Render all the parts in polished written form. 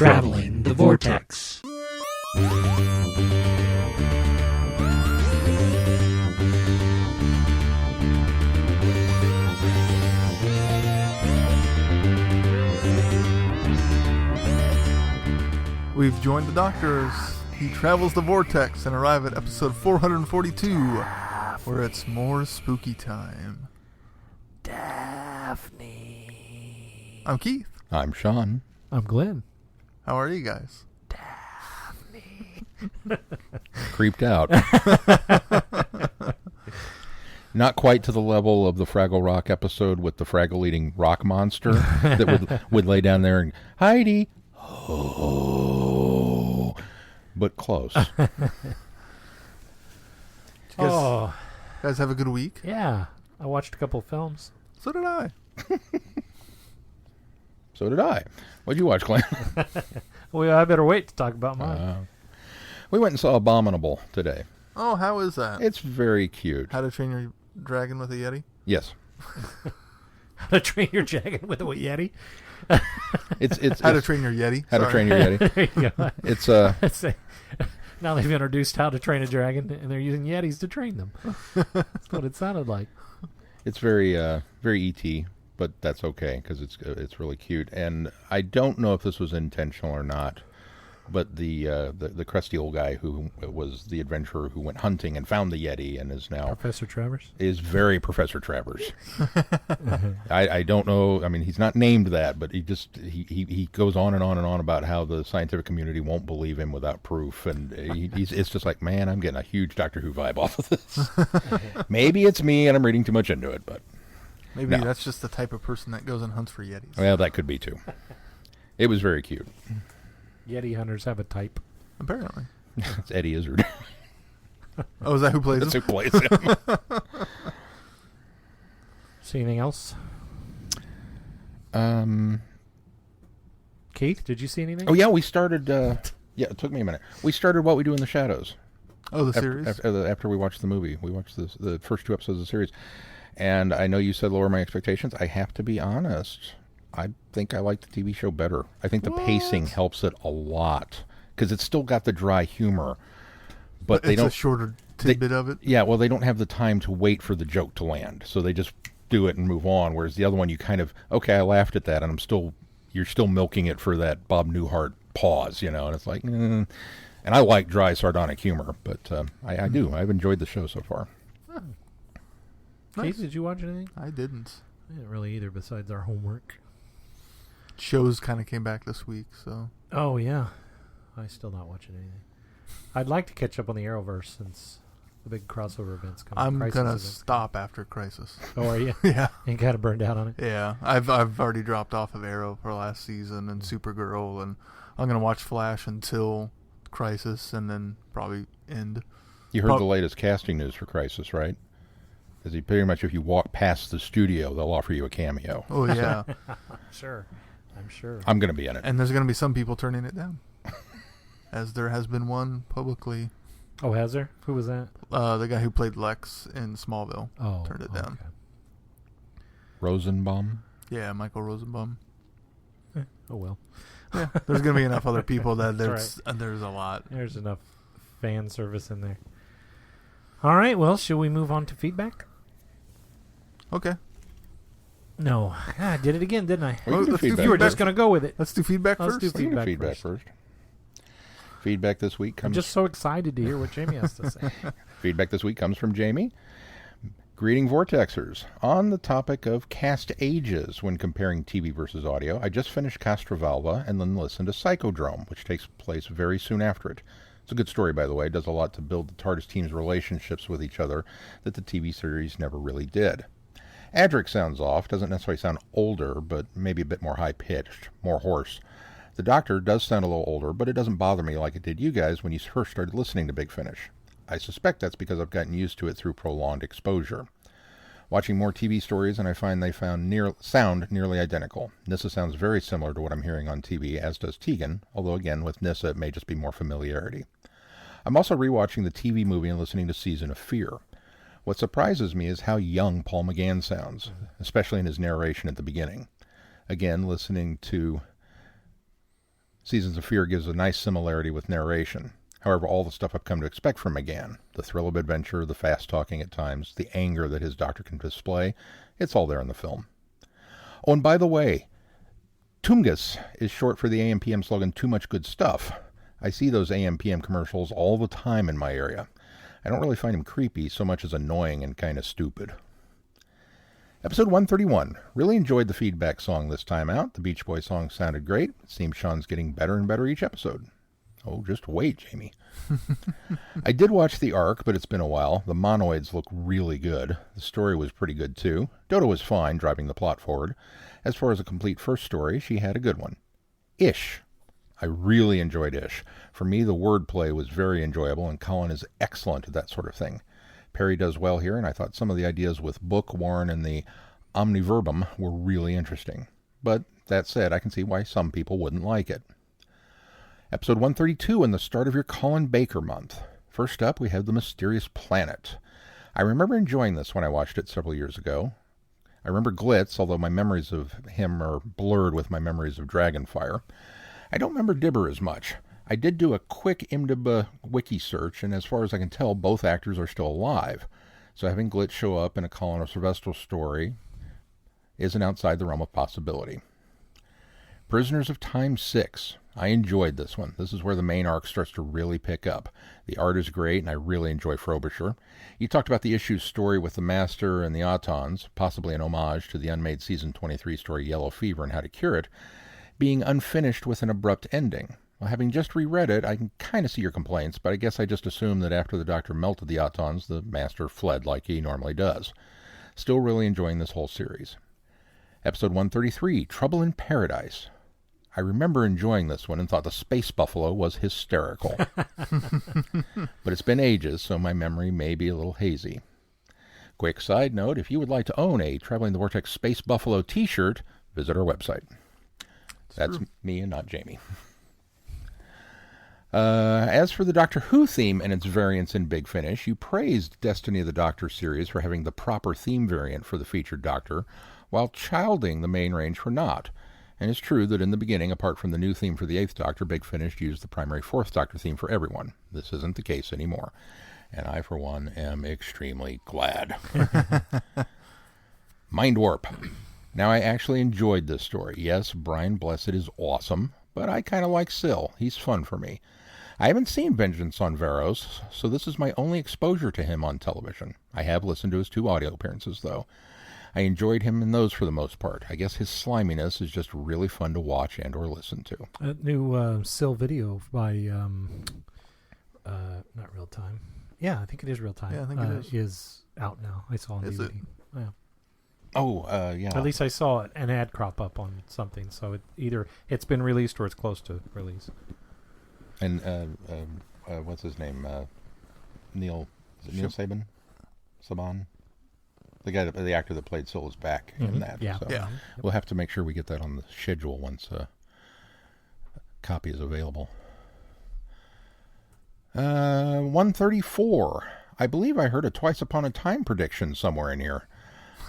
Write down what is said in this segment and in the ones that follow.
Traveling the Vortex. We've joined the doctors. He travels the vortex and arrive at episode 442, where it's more spooky time. Daaaphneeee. I'm Keith. I'm Sean. I'm Glenn. How are you guys? Daaaphneeee. Creeped out. Not quite to the level of the Fraggle Rock episode with the Fraggle eating rock monster that would lay down there and, Heidi. Oh. But close. You guys have a good week? Yeah. I watched a couple films. So did I. So did I. What'd you watch, Glenn? Well, I better wait to talk about mine. We went and saw Abominable today. Oh, how is that? It's very cute. How to Train Your Dragon with a Yeti? Yes. How to Train Your Dragon with a Yeti? It's How to Train Your Yeti? How to Train Your Yeti. There you go. It's Now they've introduced How to Train a Dragon, and they're using Yetis to train them. That's what it sounded like. It's very very E.T., but that's okay because it's really cute. And I don't know if this was intentional or not, but the crusty old guy who was the adventurer who went hunting and found the Yeti and is now Professor Travers? is very Professor Travers. I don't know. I mean, he's not named that, but he goes on and on and on about how the scientific community won't believe him without proof, and it's just like, man, I'm getting a huge Doctor Who vibe off of this. Maybe it's me and I'm reading too much into it, but Maybe no. that's just the type of person that goes and hunts for Yetis. Well, that could be too. It was very cute. Yeti hunters have a type. Apparently. It's Eddie Izzard. Oh, is that who plays That's him? who plays him. See anything else? Keith, did you see anything? Oh, yeah, we started... yeah, it took me a minute. We started What We Do in the Shadows. Oh, the series? After we watched the movie. We watched the first two episodes of the series. And I know you said lower my expectations. I have to be honest. I think I like the TV show better. I think the pacing helps it a lot. Because it's still got the dry humor. But they it's don't... a shorter tidbit of it? Yeah, well, they don't have the time to wait for the joke to land. So they just do it and move on. Whereas the other one, you kind of... Okay, I laughed at that, and you're still milking it for that Bob Newhart pause, you know, and it's like, And I like dry, sardonic humor, but I do. I've enjoyed the show so far. Keith, Nice. did you watch anything? I didn't. I didn't really either, besides our homework. Shows kind of came back this week, so... Oh, yeah. I still not watching anything. I'd like to catch up on the Arrowverse since the big crossover events coming. I'm Crisis going to events stop after Crisis. coming. Oh, are you? Yeah. You kind of burned out on it? Yeah. I've already dropped off of Arrow for last season and Supergirl, and I'm going to watch Flash until Crisis and then probably end. You heard the latest casting news for Crisis, right? Because pretty much if you walk past the studio, they'll offer you a cameo. Oh, yeah. Sure. I'm sure. I'm going to be in it. And there's going to be some people turning it down. As there has been one publicly. Oh, has there? Who was that? The guy who played Lex in Smallville turned it down. Okay. Rosenbaum? Yeah, Michael Rosenbaum. Oh, well. Yeah, there's going to be enough other people that That's there's a lot. There's enough fan service in there. All right, well, should we move on to feedback? Okay. No. I did it again, didn't I? We can do let's do feedback. You were feedback. just going to go with it. Let's do feedback Let's first. do We can do feedback feedback first. Feedback this week I'm comes... just so excited to hear what Jamie has to say. Feedback this week comes from Jamie. Greeting Vortexers. On the topic of cast ages when comparing TV versus audio, I just finished Castrovalva and then listened to Psychodrome, which takes place very soon after it. It's a good story, by the way. It does a lot to build the TARDIS team's relationships with each other that the TV series never really did. Adric sounds off, doesn't necessarily sound older, but maybe a bit more high-pitched, more hoarse. The Doctor does sound a little older, but it doesn't bother me like it did you guys when you first started listening to Big Finish. I suspect that's because I've gotten used to it through prolonged exposure. Watching more TV stories, and I find they sound nearly identical. Nyssa sounds very similar to what I'm hearing on TV, as does Tegan, although again, with Nyssa it may just be more familiarity. I'm also rewatching the TV movie and listening to Season of Fear. What surprises me is how young Paul McGann sounds, especially in his narration at the beginning. Again, listening to Seasons of Fear gives a nice similarity with narration. However, all the stuff I've come to expect from McGann, the thrill of adventure, the fast talking at times, the anger that his doctor can display, it's all there in the film. Oh, and by the way, Tungus is short for the AM/PM slogan, Too Much Good Stuff. I see those AM/PM commercials all the time in my area. I don't really find him creepy so much as annoying and kind of stupid. Episode 131. Really enjoyed the feedback song this time out. The Beach Boys song sounded great. It seems Sean's getting better and better each episode. Oh, just wait, Jamie. I did watch The Ark, but it's been a while. The monoids look really good. The story was pretty good, too. Dodo was fine, driving the plot forward. As far as a complete first story, she had a good one. Ish. I really enjoyed Ish. For me, the wordplay was very enjoyable, and Colin is excellent at that sort of thing. Perry does well here, and I thought some of the ideas with Book, Warren, and the Omniverbum were really interesting. But that said, I can see why some people wouldn't like it. Episode 132 and the start of your Colin Baker month. First up, we have The Mysterious Planet. I remember enjoying this when I watched it several years ago. I remember Glitz, although my memories of him are blurred with my memories of Dragonfire. I don't remember Dibber as much. I did do a quick IMDb wiki search, and as far as I can tell, both actors are still alive. So having Glitz show up in a Colin or Sylvester story isn't outside the realm of possibility. Prisoners of Time 6. I enjoyed this one. This is where the main arc starts to really pick up. The art is great, and I really enjoy Frobisher. You talked about the issue's story with the Master and the Autons, possibly an homage to the unmade Season 23 story Yellow Fever and How to Cure It, being unfinished with an abrupt ending. Well, having just reread it, I can kind of see your complaints, but I guess I just assumed that after the Doctor melted the Autons, the Master fled like he normally does. Still really enjoying this whole series. Episode 133, Trouble in Paradise. I remember enjoying this one and thought the Space Buffalo was hysterical. But it's been ages, so my memory may be a little hazy. Quick side note, if you would like to own a Traveling the Vortex Space Buffalo t-shirt, visit our website. That's me and not Jamie. As for the Doctor Who theme and its variants in Big Finish, you praised Destiny of the Doctor series for having the proper theme variant for the featured Doctor, while childing the main range for not. And it's true that in the beginning, apart from the new theme for the 8th Doctor, Big Finish used the primary 4th Doctor theme for everyone. This isn't the case anymore. And I, for one, am extremely glad. Mind Warp. Now, I actually enjoyed this story. Yes, Brian Blessed is awesome, but I kind of like Syl. He's fun for me. I haven't seen Vengeance on Varos, so this is my only exposure to him on television. I have listened to his 2 audio appearances, though. I enjoyed him in those for the most part. I guess his sliminess is just really fun to watch and or listen to. A new Syl video by, not Real Time. Yeah, I think it is Real Time. Yeah, I think it is out now. I saw on Is DVD. it? Yeah. Oh, yeah. At least I saw an ad crop up on something, so it's been released or it's close to release. And what's his name? Neil Saban? Saban? The actor that played Syl is back in that. Yeah. So Yeah. we'll have to make sure we get that on the schedule once a copy is available. 134. I believe I heard a Twice Upon a Time prediction somewhere in here.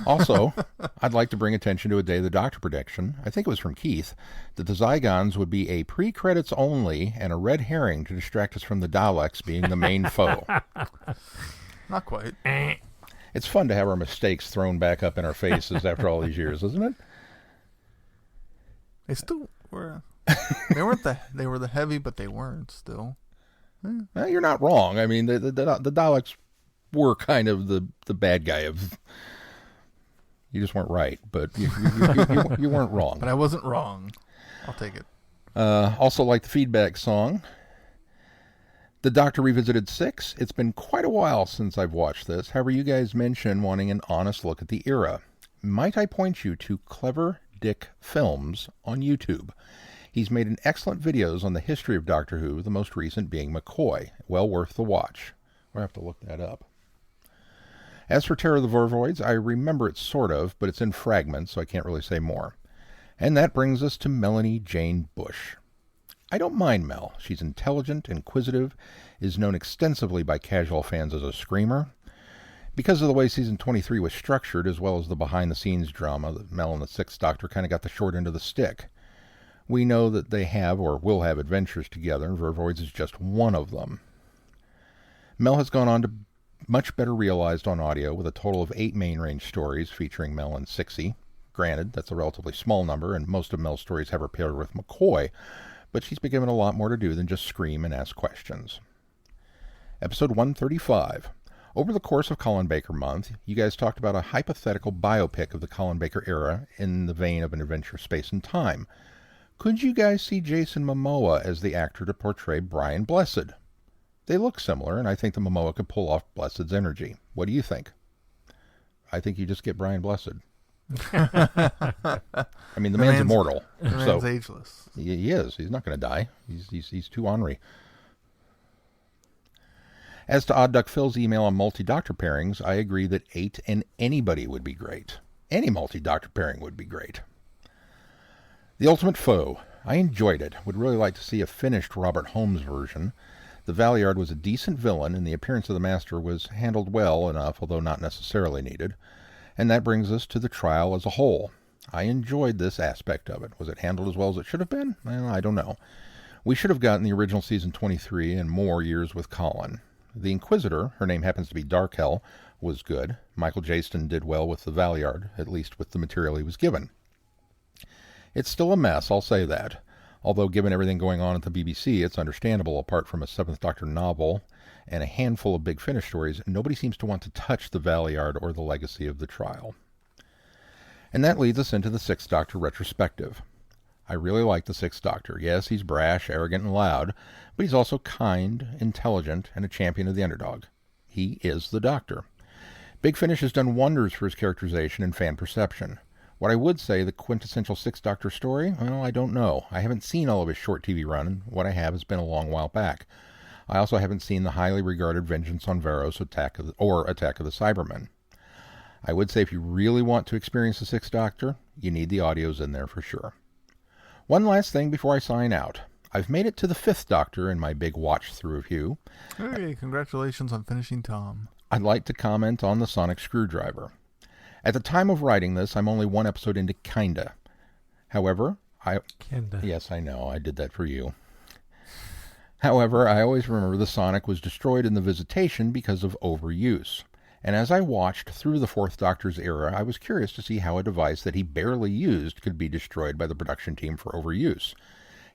Also, I'd like to bring attention to a Day of the Doctor prediction. I think it was from Keith, that the Zygons would be a pre-credits only and a red herring to distract us from the Daleks being the main foe. Not quite. It's fun to have our mistakes thrown back up in our faces after all these years, isn't it? They still were. They weren't they were the heavy, but they weren't still. Well, you're not wrong. I mean, the Daleks were kind of the bad guy of. You just weren't right, but you weren't wrong. But I wasn't wrong. I'll take it. Also, like the feedback song, The Doctor Revisited 6. It's been quite a while since I've watched this. However, you guys mentioned wanting an honest look at the era. Might I point you to Clever Dick Films on YouTube? He's made an excellent videos on the history of Doctor Who, the most recent being McCoy. Well worth the watch. We'll have to look that up. As for Terror of the Vervoids, I remember it sort of, but it's in fragments, so I can't really say more. And that brings us to Melanie Jane Bush. I don't mind Mel. She's intelligent, inquisitive, is known extensively by casual fans as a screamer. Because of the way Season 23 was structured, as well as the behind-the-scenes drama, Mel and the Sixth Doctor kind of got the short end of the stick. We know that they have or will have adventures together, and Vervoids is just one of them. Mel has gone on to much better realized on audio with a total of 8 main range stories featuring Mel and Sixie. Granted, that's a relatively small number, and most of Mel's stories have her paired with McCoy, but she's been given a lot more to do than just scream and ask questions. Episode 135. Over the course of Colin Baker Month, you guys talked about a hypothetical biopic of the Colin Baker era in the vein of an adventure space and time. Could you guys see Jason Momoa as the actor to portray Brian Blessed? They look similar, and I think the Momoa could pull off Blessed's energy. What do you think? I think you just get Brian Blessed. I mean, the man's immortal. The man's ageless. He is. He's not going to die. He's too ornery. As to Odd Duck Phil's email on multi-doctor pairings, I agree that 8 and anybody would be great. Any multi-doctor pairing would be great. The Ultimate Foe. I enjoyed it. Would really like to see a finished Robert Holmes version. The Valeyard was a decent villain, and the appearance of the Master was handled well enough, although not necessarily needed. And that brings us to the trial as a whole. I enjoyed this aspect of it. Was it handled as well as it should have been? Well, I don't know. We should have gotten the original season 23 and more years with Colin. The Inquisitor, her name happens to be Darkhel, was good. Michael Jaston did well with the Valeyard, at least with the material he was given. It's still a mess, I'll say that. Although given everything going on at the BBC, it's understandable. Apart from a Seventh Doctor novel and a handful of Big Finish stories, nobody seems to want to touch the Valeyard or the legacy of the trial. And that leads us into the Sixth Doctor retrospective. I really like the Sixth Doctor. Yes, he's brash, arrogant, and loud, but he's also kind, intelligent, and a champion of the underdog. He is the Doctor. Big Finish has done wonders for his characterization and fan perception. What I would say, the quintessential Sixth Doctor story, well, I don't know. I haven't seen all of his short TV run, and what I have has been a long while back. I also haven't seen the highly regarded Vengeance on Varos Attack of the Cybermen. I would say if you really want to experience the Sixth Doctor, you need the audios in there for sure. One last thing before I sign out. I've made it to the Fifth Doctor in my big watch-through review. Hey, congratulations on finishing Tom. I'd like to comment on the sonic screwdriver. At the time of writing this, I'm only one episode into Kinda. However, Kinda. Yes, I know, I did that for you. However, I always remember the Sonic was destroyed in the Visitation because of overuse. And as I watched through the Fourth Doctor's era, I was curious to see how a device that he barely used could be destroyed by the production team for overuse.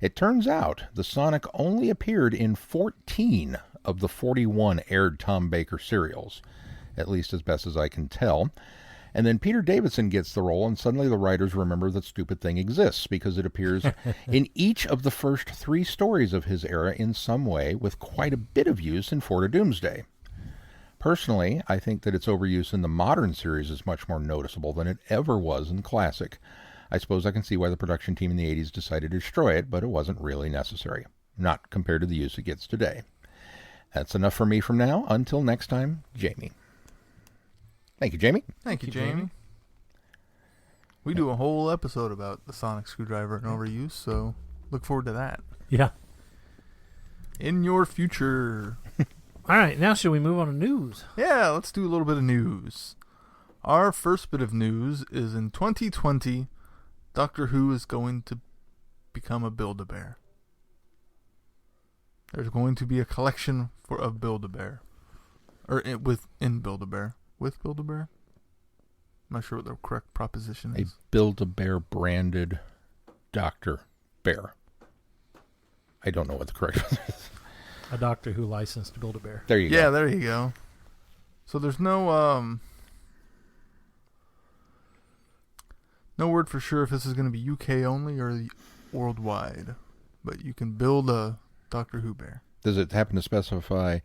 It turns out the Sonic only appeared in 14 of the 41 aired Tom Baker serials, at least as best as I can tell. And then Peter Davison gets the role, and suddenly the writers remember that stupid thing exists, because it appears in each of the first 3 stories of his era in some way, with quite a bit of use in Four to Doomsday. Personally, I think that its overuse in the modern series is much more noticeable than it ever was in Classic. I suppose I can see why the production team in the 80s decided to destroy it, but it wasn't really necessary. Not compared to the use it gets today. That's enough for me from now. Until next time, Jamie. Thank you, Jamie. Thank you, Jamie. We do a whole episode about the sonic screwdriver and overuse, so look forward to that. Yeah. In your future. All right, now should we move on to news? Yeah, let's do a little bit of news. Our first bit of news is in 2020, Doctor Who is going to become a Build-A-Bear. There's going to be a collection of Build-A-Bear. Or in Build-A-Bear. With Build-A-Bear? I'm not sure what the correct proposition is. A Build-A-Bear branded Dr. Bear. I don't know what the correct one is. A Doctor Who licensed to Build-A-Bear. There you go. Yeah, there you go. So there's no word for sure if this is going to be UK only or worldwide. But you can build a Doctor Who bear. Does it happen to specify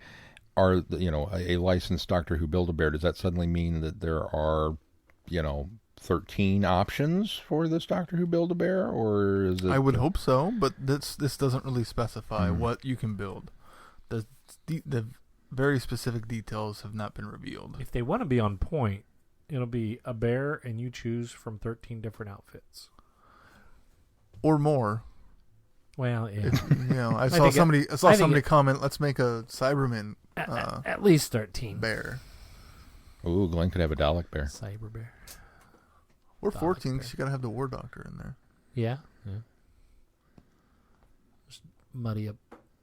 a licensed Doctor Who Build-A-Bear? Does that suddenly mean that there are, 13 options for this Doctor Who Build-A-Bear, or is it? I would hope so, but this doesn't really specify what you can build. The very specific details have not been revealed. If they want to be on point, it'll be a bear, and you choose from 13 different outfits Or more. Well, yeah. I saw somebody comment, let's make a Cyberman at least 13 bear. Ooh, Glenn could have a Dalek bear. Cyber bear. Or Dalek 14, bear. because you got to have the War Doctor in there. Yeah. muddy up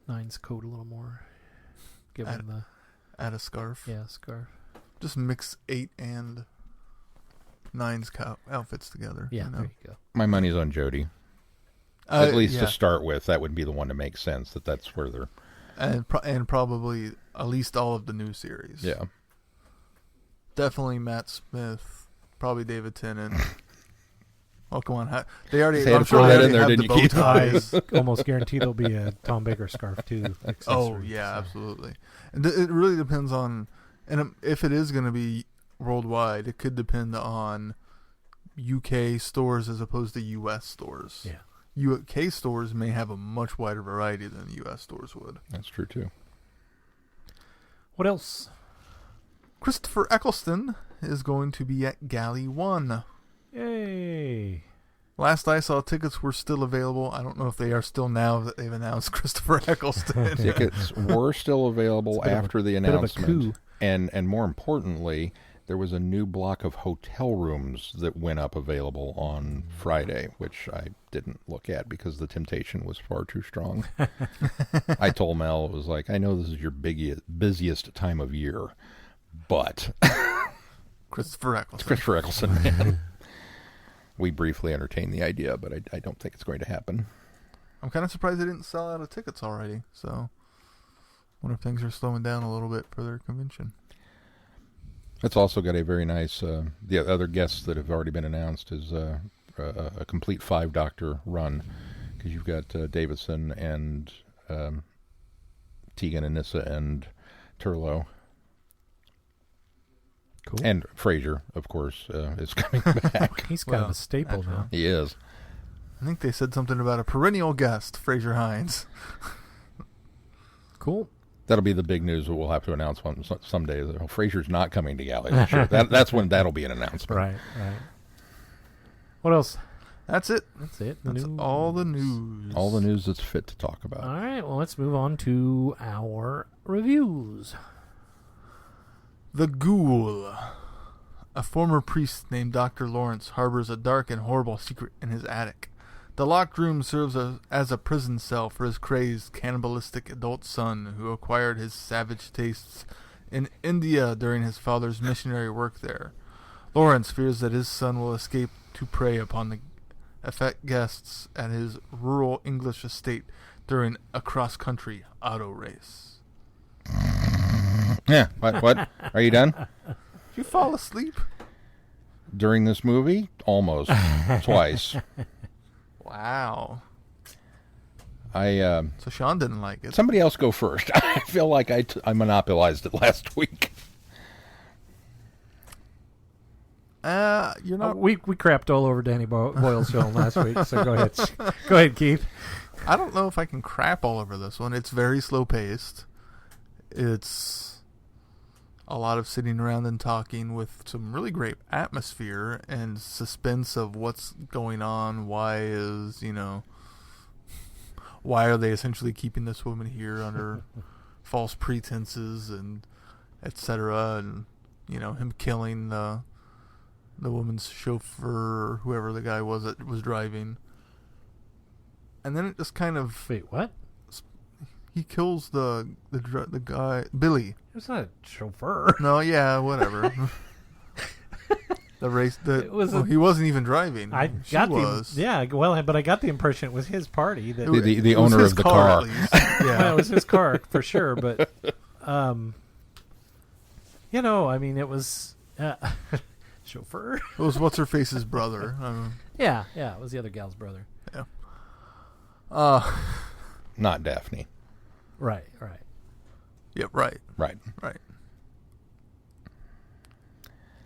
Nine's coat a little more. Give him the Add a scarf. scarf. Just mix 8 and 9's outfits together. Yeah, you know? there you go. My money's on Jodie. At least yeah. to start with, that would be the one to make sense. That's where they're... And probably at least all of the new series. Yeah. Definitely Matt Smith. Probably David Tennant. Oh, come on. They already They had I'm to sure throw they that in already there, have didn't the you, bow Keith? ties. Almost guaranteed there'll be a Tom Baker scarf too. Oh, accessory, yeah, so. absolutely. And it really depends on... And if it is going to be worldwide, it could depend on UK stores as opposed to US stores. Yeah. UK stores may have a much wider variety than US stores would. That's true, too. What else? Christopher Eccleston is going to be at Galley 1. Yay. Last I saw, tickets were still available. I don't know if they are still now that they've announced Christopher Eccleston. Tickets were still available after the bit of a announcement. coup. And more importantly, there was a new block of hotel rooms that went up available on Friday, which I didn't look at because the temptation was far too strong. I told Mel, it was like, I know this is your busiest time of year, but... Christopher Eccleston. Christopher Eccleston, man. We briefly entertained the idea, but I don't think it's going to happen. I'm kind of surprised they didn't sell out of tickets already. So, wonder if things are slowing down a little bit for their convention. It's also got a very nice... the other guests that have already been announced is a complete 5-doctor run, because you've got Davidson and Tegan and Nissa and Turlough. Cool. And Fraser, of course, is coming back. He's kind of Well, a staple naturally. now. He is. I think they said something about a perennial guest, Fraser Hines. Cool. That'll be the big news that we'll have to announce someday. Fraser's not coming to Galley this year. That's when that'll be an announcement. Right. What else? That's it. That's it. That's all the news. All the news that's fit to talk about. All right. Well, let's move on to our reviews. The Ghoul. A former priest named Dr. Lawrence harbors a dark and horrible secret in his attic. The locked room serves as a prison cell for his crazed, cannibalistic adult son who acquired his savage tastes in India during his father's missionary work there. Lawrence fears that his son will escape to prey upon the affect guests at his rural English estate during a cross-country auto race. Yeah. What? Are you done? Did you fall asleep? During this movie? Almost. Twice. Wow. So So Sean didn't like it. somebody else go first. I feel like I monopolized it last week. You're not. We crapped all over Danny Boyle's film last week, so go ahead. Go ahead, Keith. I don't know if I can crap all over this one. It's very slow paced. It's a lot of sitting around and talking with some really great atmosphere and suspense of what's going on. Why are they essentially keeping this woman here under false pretenses and etc. And him killing the woman's chauffeur or whoever the guy was that was driving. And then it just kind of... Wait, what? He kills the guy, Billy. It was not a chauffeur. No, yeah, whatever. The race. He wasn't even driving. She was. But I got the impression it was his party. That The It was owner his of the car. at least. Yeah. well, it was his car for sure. But, it was chauffeur. It was what's her face's brother. Yeah, it was the other gal's brother. Yeah. Not Daphne. Right. Yep. Right. Right.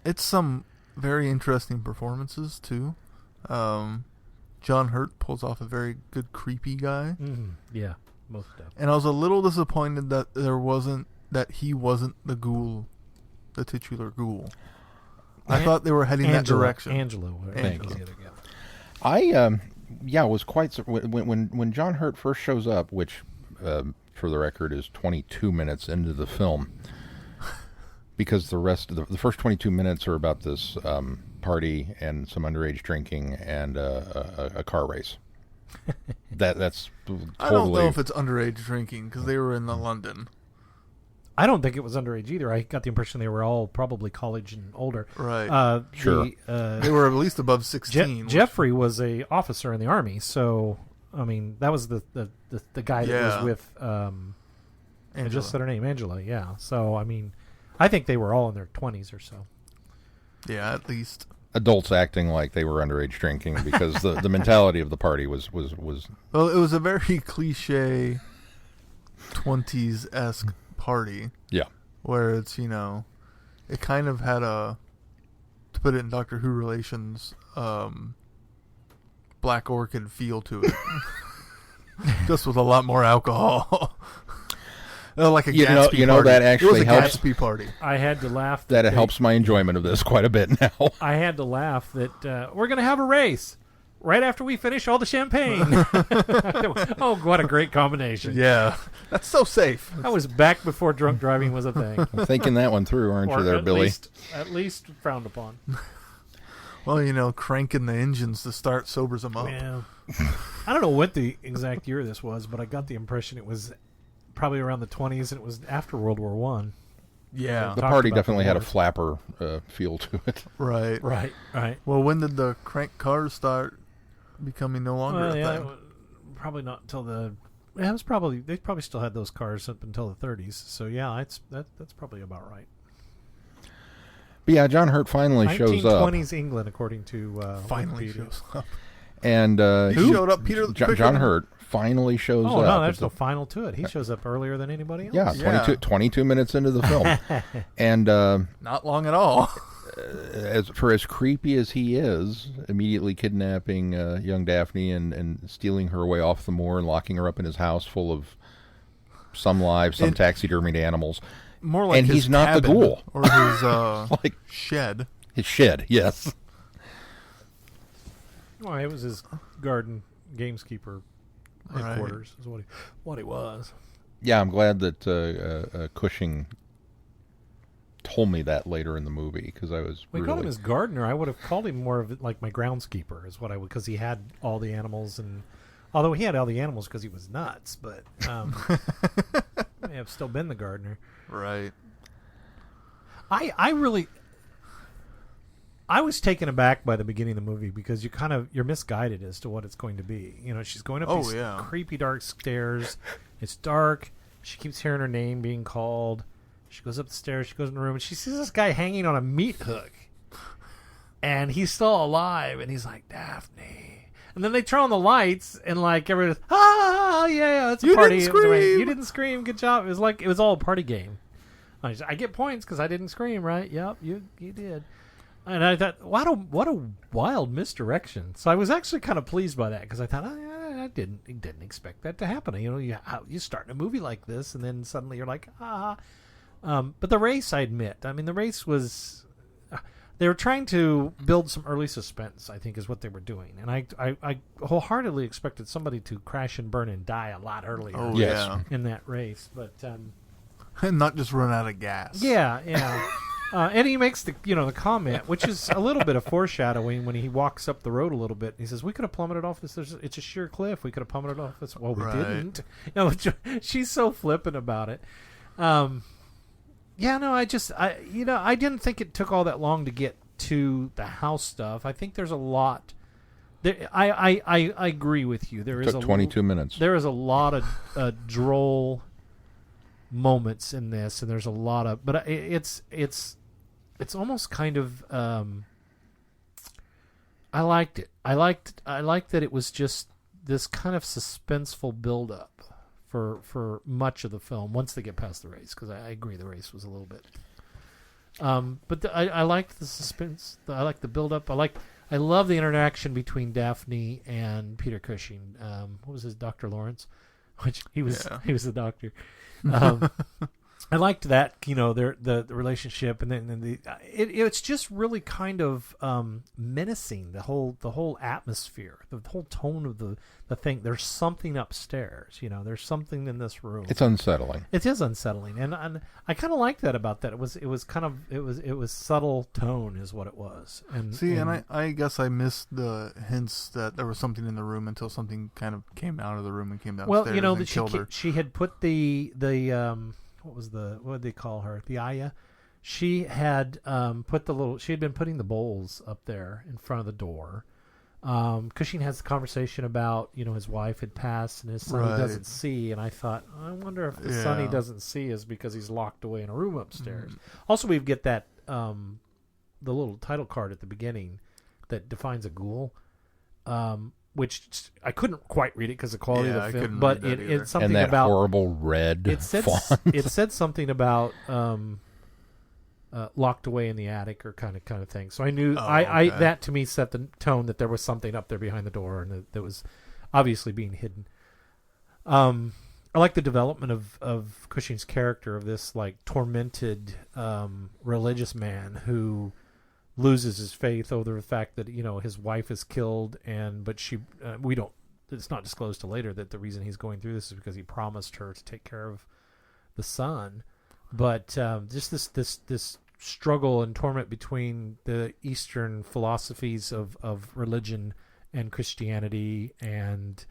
It's some very interesting performances too. John Hurt pulls off a very good creepy guy. Mm-hmm. Yeah, most definitely. And I was a little disappointed that he wasn't the Ghoul, the titular Ghoul. I thought they were heading that direction. Angela. Thank was you. the other gal. Was quite when John Hurt first shows up, which for the record is 22 minutes into the film, because the rest of the first 22 minutes are about this party and some underage drinking and a car race. That's totally. I don't know if it's underage drinking because they were in London. I don't think it was underage either. I got the impression they were all probably college and older. Right. Sure. They were at least above 16. Jeffrey was a officer in the army, so I mean that was the guy that was with I just said her name, Angela. Yeah. So I mean, I think they were all in their 20s or so. Yeah, at least. Adults acting like they were underage drinking because the mentality of the party was. Well, it was a very cliche 20s-esque party. Yeah. Where it's, it kind of had to put it in Doctor Who relations, Black Orchid feel to it. Just with a lot more alcohol. Like a Gatsby party. That actually it was a helps. Gatsby party. I had to laugh. That it helps my enjoyment of this quite a bit now. I had to laugh that we're going to have a race right after we finish all the champagne. Oh, what a great combination. Yeah. That's so safe. I was back before drunk driving was a thing. I'm thinking that one through, aren't you there, Billy? At least frowned upon. Well, cranking the engines to start sobers them up. Yeah. I don't know what the exact year this was, but I got the impression it was probably around the 20s, and it was after World War One. Yeah. The party definitely had a flapper feel to it. Right. Well, when did the crank cars start becoming no longer a thing? Probably not until it was probably they probably still had those cars up until the 30s. So yeah, that's probably about right. But yeah, John Hurt finally shows up. 1920s England, according to finally Wikipedia. shows up. And he showed up. John Hurt finally shows up. Oh no, there's no final to it. He shows up earlier than anybody else. Yeah, 22 minutes into the film, and not long at all. as creepy as he is, immediately kidnapping young Daphne and stealing her away off the moor and locking her up in his house full of some live, some taxidermied animals. More like and his he's not the cabin ghoul or his shed. His shed, yes. Oh, it was his garden gameskeeper headquarters. Is what he was. Yeah, I'm glad that Cushing told me that later in the movie because I was. We called him his gardener. I would have called him more of like my groundskeeper, is what I would, because he had all the animals, and although he had all the animals because he was nuts, but may have still been the gardener. Right. I was taken aback by the beginning of the movie because you're misguided as to what it's going to be. She's going up these creepy dark stairs. It's dark. She keeps hearing her name being called. She goes up the stairs. She goes in the room, and she sees this guy hanging on a meat hook, and he's still alive. And he's like, Daphne. And then they turn on the lights, and like everybody's, yeah, it's a party. Didn't scream. You didn't scream. Good job. It was all a party game. I get points because I didn't scream, right? Yep, you did. And I thought, what a wild misdirection. So I was actually kind of pleased by that because I thought, I didn't expect that to happen. You start a movie like this, and then suddenly you're like, But the race, I admit, the race was. They were trying to build some early suspense, I think, is what they were doing. And I wholeheartedly expected somebody to crash and burn and die a lot earlier in that race. But and not just run out of gas. Yeah. And he makes the comment, which is a little bit of foreshadowing when he walks up the road a little bit. He says, "We could have plummeted off this. It's a sheer cliff. We could have plummeted off this." Well, we didn't. She's so flippant about it. I didn't think it took all that long to get to the house stuff. I think there's a lot. I agree with you. It took 22 minutes. There is a lot of droll moments in this, and there's a lot of, but it's almost kind of I liked it. I liked that it was just this kind of suspenseful build up for much of the film once they get past the race, because I agree the race was a little bit but I liked the suspense. I liked the build up. I love the interaction between Daphne and Peter Cushing. What was his, Dr. Lawrence, which he was the doctor. I liked that, the relationship, and then it's just really kind of menacing, the whole atmosphere, the whole tone of the thing. There's something upstairs, there's something in this room. It's unsettling. It is unsettling, and I kind of like that about that. It was subtle tone is what it was. And I guess I missed the hints that there was something in the room until something kind of came out of the room and came downstairs. Well, and killed her. She had put the what did they call her? The Aya. She had she had been putting the bowls up there in front of the door. Cushing has the conversation about, his wife had passed and his son he doesn't see, and I thought, I wonder if the son he doesn't see is because he's locked away in a room upstairs. Also, we get that the little title card at the beginning that defines a ghoul. Which I couldn't quite read it because of the quality of the film, but it's something and that about horrible red font. It said something about locked away in the attic or kind of thing. So I knew that to me set the tone that there was something up there behind the door and that was obviously being hidden. I like the development of Cushing's character of this like tormented religious man who loses his faith over the fact that his wife is killed, but it's not disclosed till later that the reason he's going through this is because he promised her to take care of the son. But just this struggle and torment between the Eastern philosophies of religion and Christianity, and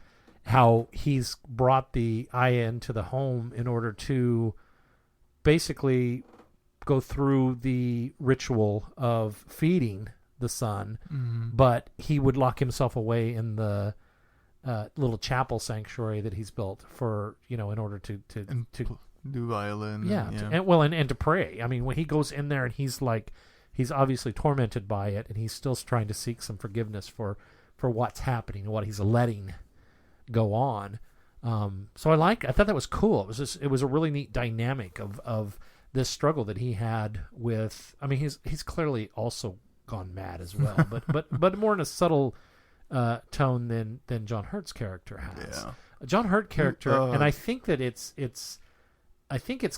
how he's brought the Aya into the home in order to basically go through the ritual of feeding the son, but he would lock himself away in the little chapel sanctuary that he's built for, in order to do violin. And to pray. I mean, when he goes in there and he's obviously tormented by it, and he's still trying to seek some forgiveness for what's happening and what he's letting go on. So I thought that was cool. It was a really neat dynamic of this struggle that he had with. I mean, he's clearly also gone mad as well, but more in a subtle tone than John Hurt's character has. Yeah. John Hurt character, and I think that it's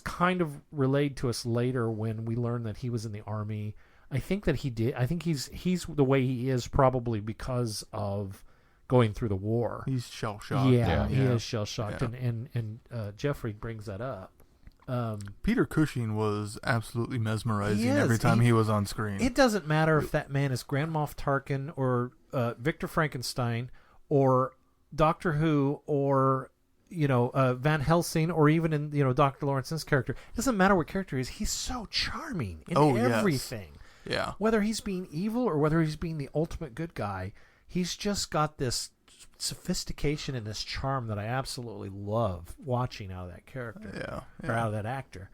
kind of relayed to us later when we learn that he was in the army. I think that he did. I think he's the way he is probably because of going through the war. He's shell shocked. Yeah, he is shell shocked, and Jeffrey brings that up. Peter Cushing was absolutely mesmerizing every time he was on screen. It doesn't matter if that man is Grand Moff Tarkin or Victor Frankenstein or Doctor Who or Van Helsing or even in Dr. Lawrence's character. It doesn't matter what character he is. He's so charming in everything. Yes. Yeah. Whether he's being evil or whether he's being the ultimate good guy, he's just got this sophistication and this charm that I absolutely love watching out of that character or out of that actor.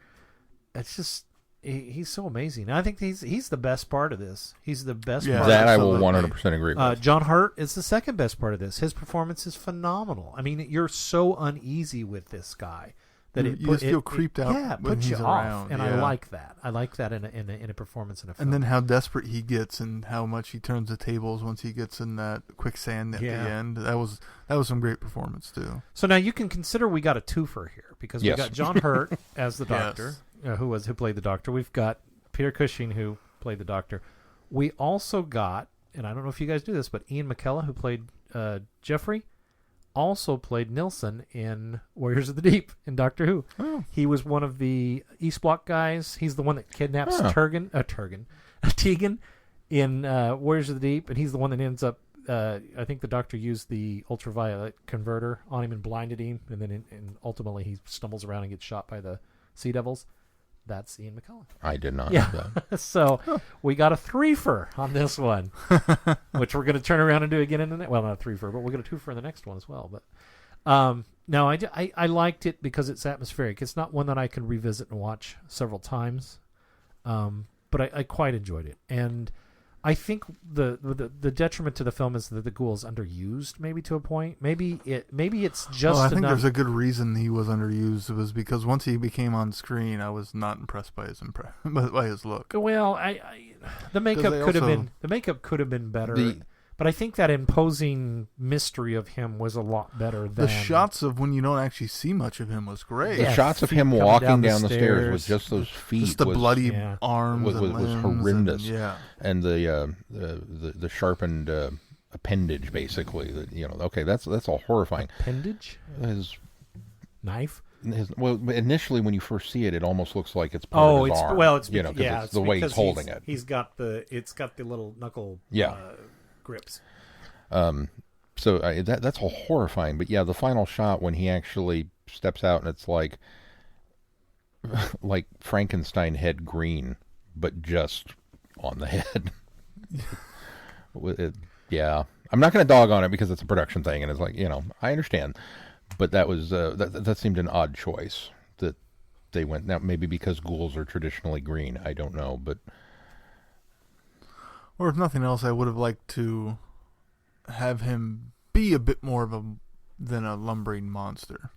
It's just he's so amazing. And I think he's the best part of this. He's the best part. That I will 100% agree with. John Hurt is the second best part of this. His performance is phenomenal. I mean, you're so uneasy with this guy that you just feel creeped out. Yeah, it when puts he's you around. off, and I like that. I like that in a performance in a film. And then how desperate he gets, and how much he turns the tables once he gets in that quicksand at the end. That was some great performance too. So now you can consider we got a twofer here because we got John Hurt as the Doctor, who played the Doctor. We've got Peter Cushing who played the Doctor. We also got, and I don't know if you guys do this, but Ian McKellen who played Jeffrey also played Nilsson in Warriors of the Deep in Doctor Who. Oh. He was one of the East Block guys. He's the one that kidnaps Tegan in Warriors of the Deep, and he's the one that ends up. I think the Doctor used the ultraviolet converter on him and blinded him, and then ultimately he stumbles around and gets shot by the Sea Devils. That's Ian McKellen. I did not know that. So we got a threefer on this one, which we're going to turn around and do again in the next. Well, not a threefer, but we're going to twofer in the next one as well. But no, I liked it because it's atmospheric. It's not one that I can revisit and watch several times, but I quite enjoyed it. And I think the detriment to the film is that the Ghoul is underused, maybe to a point. Maybe it's just. I think there's a good reason he was underused. It was because once he became on screen, I was not impressed by his look. Well, the makeup could have been better. But I think that imposing mystery of him was a lot better than The shots of when you don't actually see much of him was great. The Yeah, shots of feet him coming walking down the down the stairs stairs. with just those feet, Just the was, bloody Yeah. arms was, and was limbs horrendous. and, yeah. and the sharpened appendage, basically. That okay, that's all horrifying. appendage His, knife. well, initially when you first see it, it almost looks like it's part of his arm. It's 'cause yeah, it's the way he's because holding it. It's got the little knuckle Yeah. grips. So that's all horrifying. But yeah, the final shot when he actually steps out and it's like Frankenstein head green, but just on the head. Yeah, I'm not going to dog on it because it's a production thing, and it's like I understand, but that was that seemed an odd choice that they went. Now maybe because ghouls are traditionally green, I don't know, but Or if nothing else, I would have liked to have him be a bit more than a lumbering monster.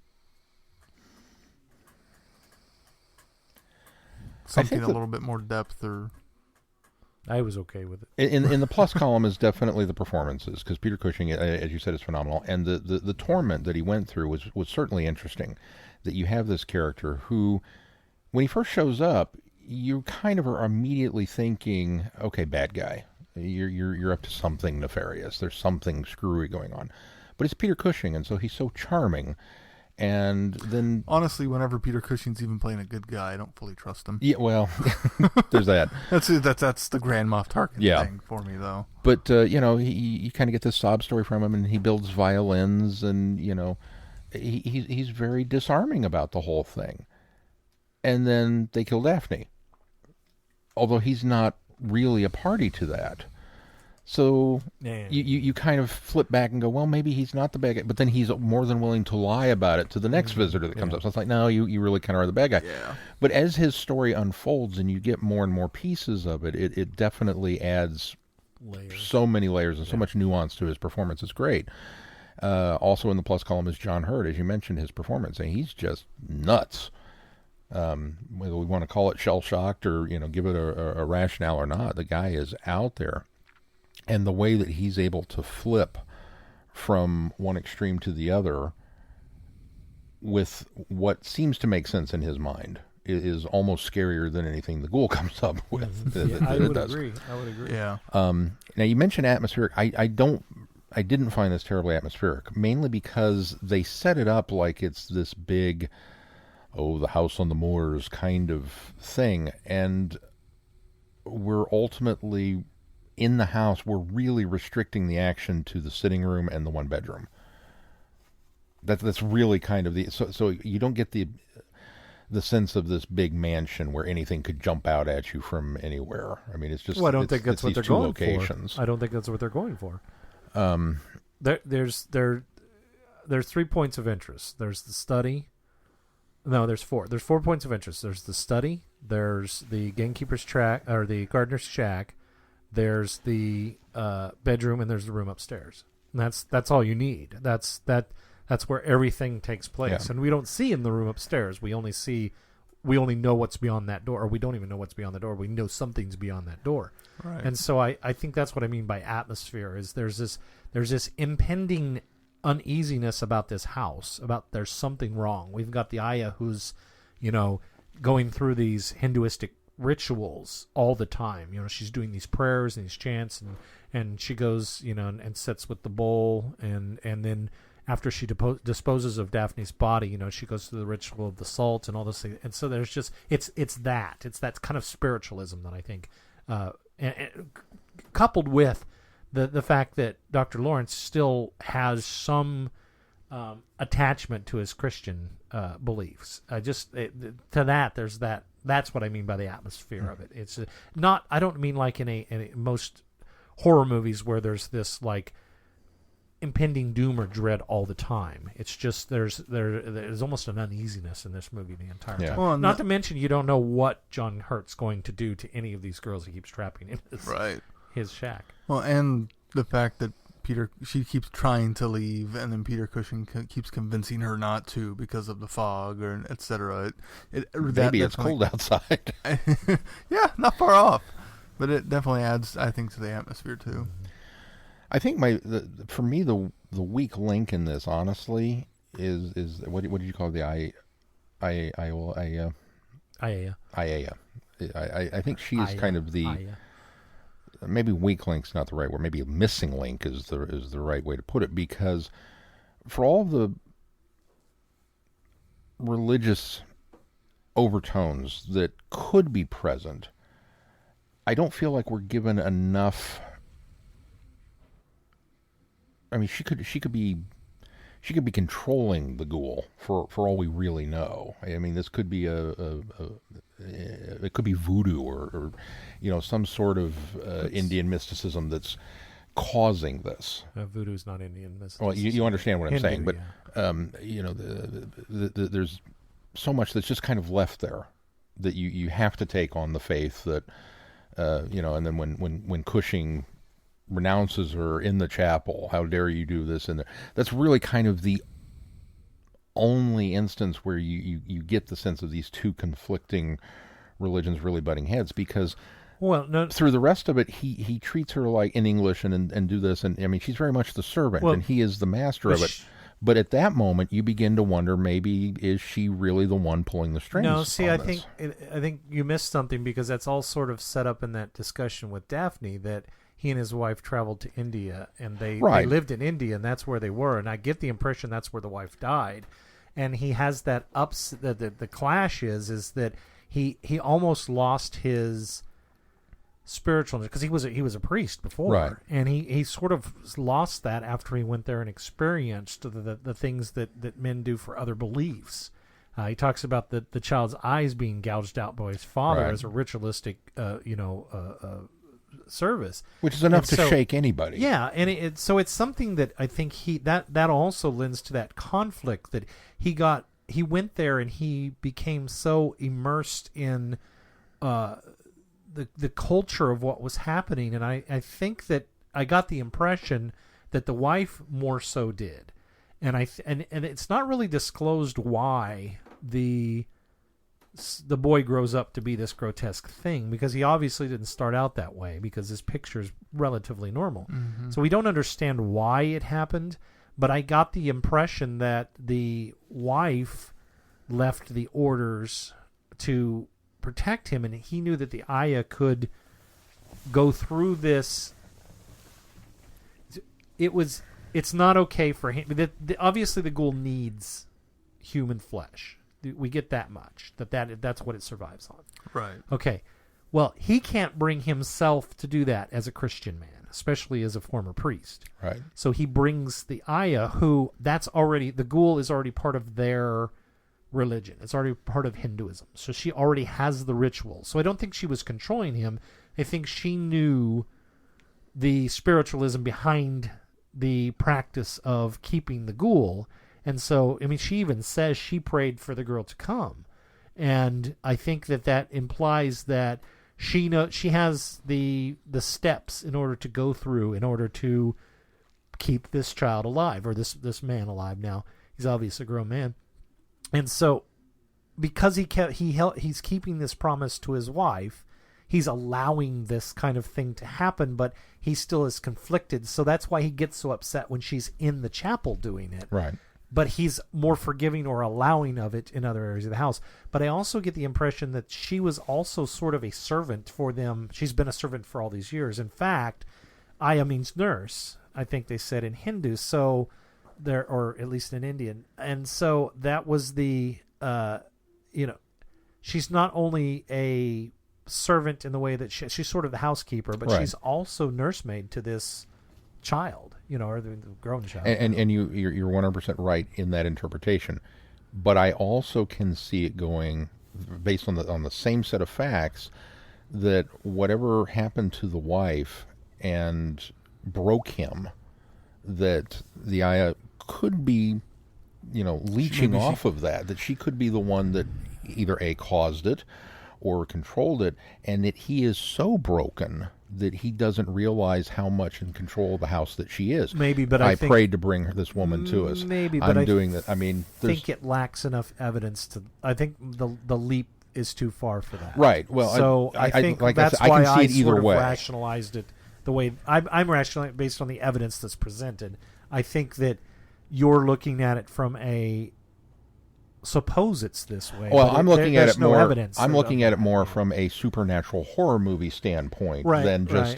Something a little bit more depth, or I was okay with it. in the plus column is definitely the performances, because Peter Cushing, as you said, is phenomenal, and the torment that he went through was certainly interesting. That you have this character who, when he first shows up, you kind of are immediately thinking, okay, bad guy. You're up to something nefarious. There's something screwy going on. But it's Peter Cushing, and so he's so charming. And then, honestly, whenever Peter Cushing's even playing a good guy, I don't fully trust him. yeah, well, there's that. That's the Grand Moff Tarkin thing for me, though. But you kind of get this sob story from him, and he builds violins, and he's very disarming about the whole thing. And then they kill Daaaphneeee, although he's not really a party to that. So you kind of flip back and go, well, maybe he's not the bad guy, but then he's more than willing to lie about it to the next visitor that comes up. So it's like, no, you really kind of are the bad guy. Yeah. But as his story unfolds and you get more and more pieces of it, it definitely adds so many layers and so much nuance to his performance. It's great. Also in the plus column is John Hurt, as you mentioned, his performance, and he's just nuts. Whether we want to call it shell-shocked or give it a rationale or not, the guy is out there. And the way that he's able to flip from one extreme to the other with what seems to make sense in his mind is almost scarier than anything the Ghoul comes up with. I would agree. Yeah. Now you mentioned atmospheric. I didn't find this terribly atmospheric, mainly because they set it up like it's this big, the house on the moors kind of thing, and we're ultimately in the house. We're really restricting the action to the sitting room and the one bedroom. That's really kind of so you don't get the sense of this big mansion where anything could jump out at you from anywhere. I mean, it's just. Well, I don't think that's what they're going locations. for. I don't think that's what they're going for. There's 3 points of interest. There's the study. No, there's 4. There's 4 points of interest. There's the study. There's the gamekeeper's shack, or the gardener's shack. There's the bedroom, and there's the room upstairs. And that's all you need. That's where everything takes place. Yeah. And we don't see in the room upstairs. We only know what's beyond that door, or we don't even know what's beyond the door. We know something's beyond that door. Right. And so I think that's what I mean by atmosphere. Is there's this impending uneasiness about this house, about there's something wrong. We've got the Aya who's, going through these Hinduistic rituals all the time. She's doing these prayers and these chants, and she goes, and sits with the bowl, and then after she disposes of Daphne's body, she goes through the ritual of the salt and all this thing. And so there's just it's that kind of spiritualism that I think, and coupled with the fact that Dr. Lawrence still has some attachment to his Christian beliefs. There's that. That's what I mean by the atmosphere of it. It's not. I don't mean like in most horror movies where there's this like impending doom or dread all the time. It's just there's almost an uneasiness in this movie the entire time. Well, not to mention you don't know what John Hurt's going to do to any of these girls he keeps trapping in his shack. Well, and the fact that she keeps trying to leave, and then Peter Cushing keeps convincing her not to because of the fog, or etc. Maybe it's cold outside. Yeah, not far off, but it definitely adds, I think, to the atmosphere too. I think for me the weak link in this, honestly, is what did you call it? The Iaya. I think she is kind of the maybe weak link's not the right word. Maybe a missing link is the right way to put it, because for all the religious overtones that could be present, I don't feel like we're given enough. I mean, she could be controlling the ghoul for all we really know. I mean, this could be it could be voodoo or some sort of Indian mysticism that's causing this. Voodoo's not Indian mysticism. Well, you understand what I'm Hindu, saying, but there's so much that's just kind of left there that you have to take on the faith that and then when Cushing renounces her in the chapel, how dare you do this, and that's really kind of the only instance where you get the sense of these two conflicting religions really butting heads, because through the rest of it he treats her like in English and do this, and I mean she's very much the servant and he is the master of it. But at that moment, you begin to wonder, maybe is she really the one pulling the strings? No, see, I think you missed something, because that's all sort of set up in that discussion with Daphne, that he and his wife traveled to India, and they lived in India, and that's where they were. And I get the impression that's where the wife died. And he has that the clash is that he almost lost his spiritualness, because he was a priest before, right? And he sort of lost that after he went there and experienced the things that men do for other beliefs. He talks about the child's eyes being gouged out by his father as a ritualistic service, which is enough to shake anybody. Yeah, and so it's something that I think that also lends to that conflict that he went there and he became so immersed in the culture of what was happening, and I think that I got the impression that the wife more so did, and and it's not really disclosed why the boy grows up to be this grotesque thing, because he obviously didn't start out that way, because his picture's relatively normal. Mm-hmm. So we don't understand why it happened, but I got the impression that the wife left the orders to protect him, and he knew that the Aya could go through this. It's not okay for him. Obviously the ghoul needs human flesh. We get that much, that's what it survives on. Right. Okay. Well, he can't bring himself to do that as a Christian man, especially as a former priest. Right. So he brings the Aya, the ghoul is already part of their religion. It's already part of Hinduism. So she already has the ritual. So I don't think she was controlling him. I think she knew the spiritualism behind the practice of keeping the ghoul. And so, I mean, she even says she prayed for the girl to come. And I think that implies that she has the steps in order to go through in order to keep this child alive, or this man alive. Now, he's obviously a grown man. And so, because he's keeping this promise to his wife, he's allowing this kind of thing to happen, but he still is conflicted. So that's why he gets so upset when she's in the chapel doing it. Right. But he's more forgiving or allowing of it in other areas of the house. But I also get the impression that she was also sort of a servant for them. She's been a servant for all these years. In fact, Aya means nurse, I think they said in Hindu. So there, or at least in Indian. And so that was she's not only a servant in the way that she's sort of the housekeeper, but she's also nursemaid to this child, or the grown child. And you're 100% right in that interpretation. But I also can see it going based on the same set of facts, that whatever happened to the wife and broke him, that the Aya could be, leeching off of that she could be the one that either caused it or controlled it, and that he is so broken that he doesn't realize how much in control of the house that she is. Maybe, but I prayed to bring this woman to us. Maybe, but I'm doing that. I mean, I think it lacks enough evidence to. I think the leap is too far for that. Right. Well, so I think like that's I why can see it either sort of way. rationalized it the way I'm rationalizing based on the evidence that's presented. I think that you're looking at it from a suppose it's this way. Well, I'm looking at it no more. Evidence I'm looking at it more from a supernatural horror movie standpoint than just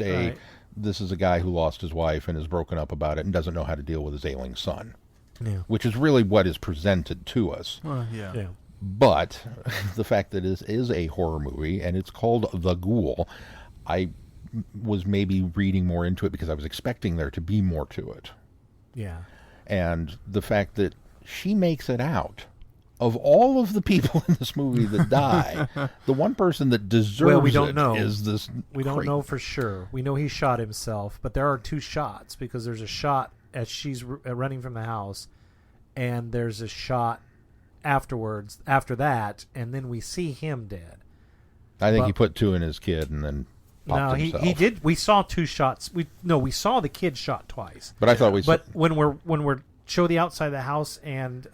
this is a guy who lost his wife and is broken up about it and doesn't know how to deal with his ailing son, which is really what is presented to us. Yeah. But the fact that it is a horror movie and it's called The Ghoul, I was maybe reading more into it because I was expecting there to be more to it. Yeah. And the fact that she makes it out. Of all of the people in this movie that die, the one person that deserves we don't it know. is this. We don't know for sure. We know he shot himself, but there are 2 shots because there's a shot as she's running from the house, and there's a shot afterwards, after that, and then we see him dead. I think he put 2 in his kid and then popped himself. he did. We saw 2 shots. We saw the kid shot twice. But I thought we. But when we're show the outside of the house and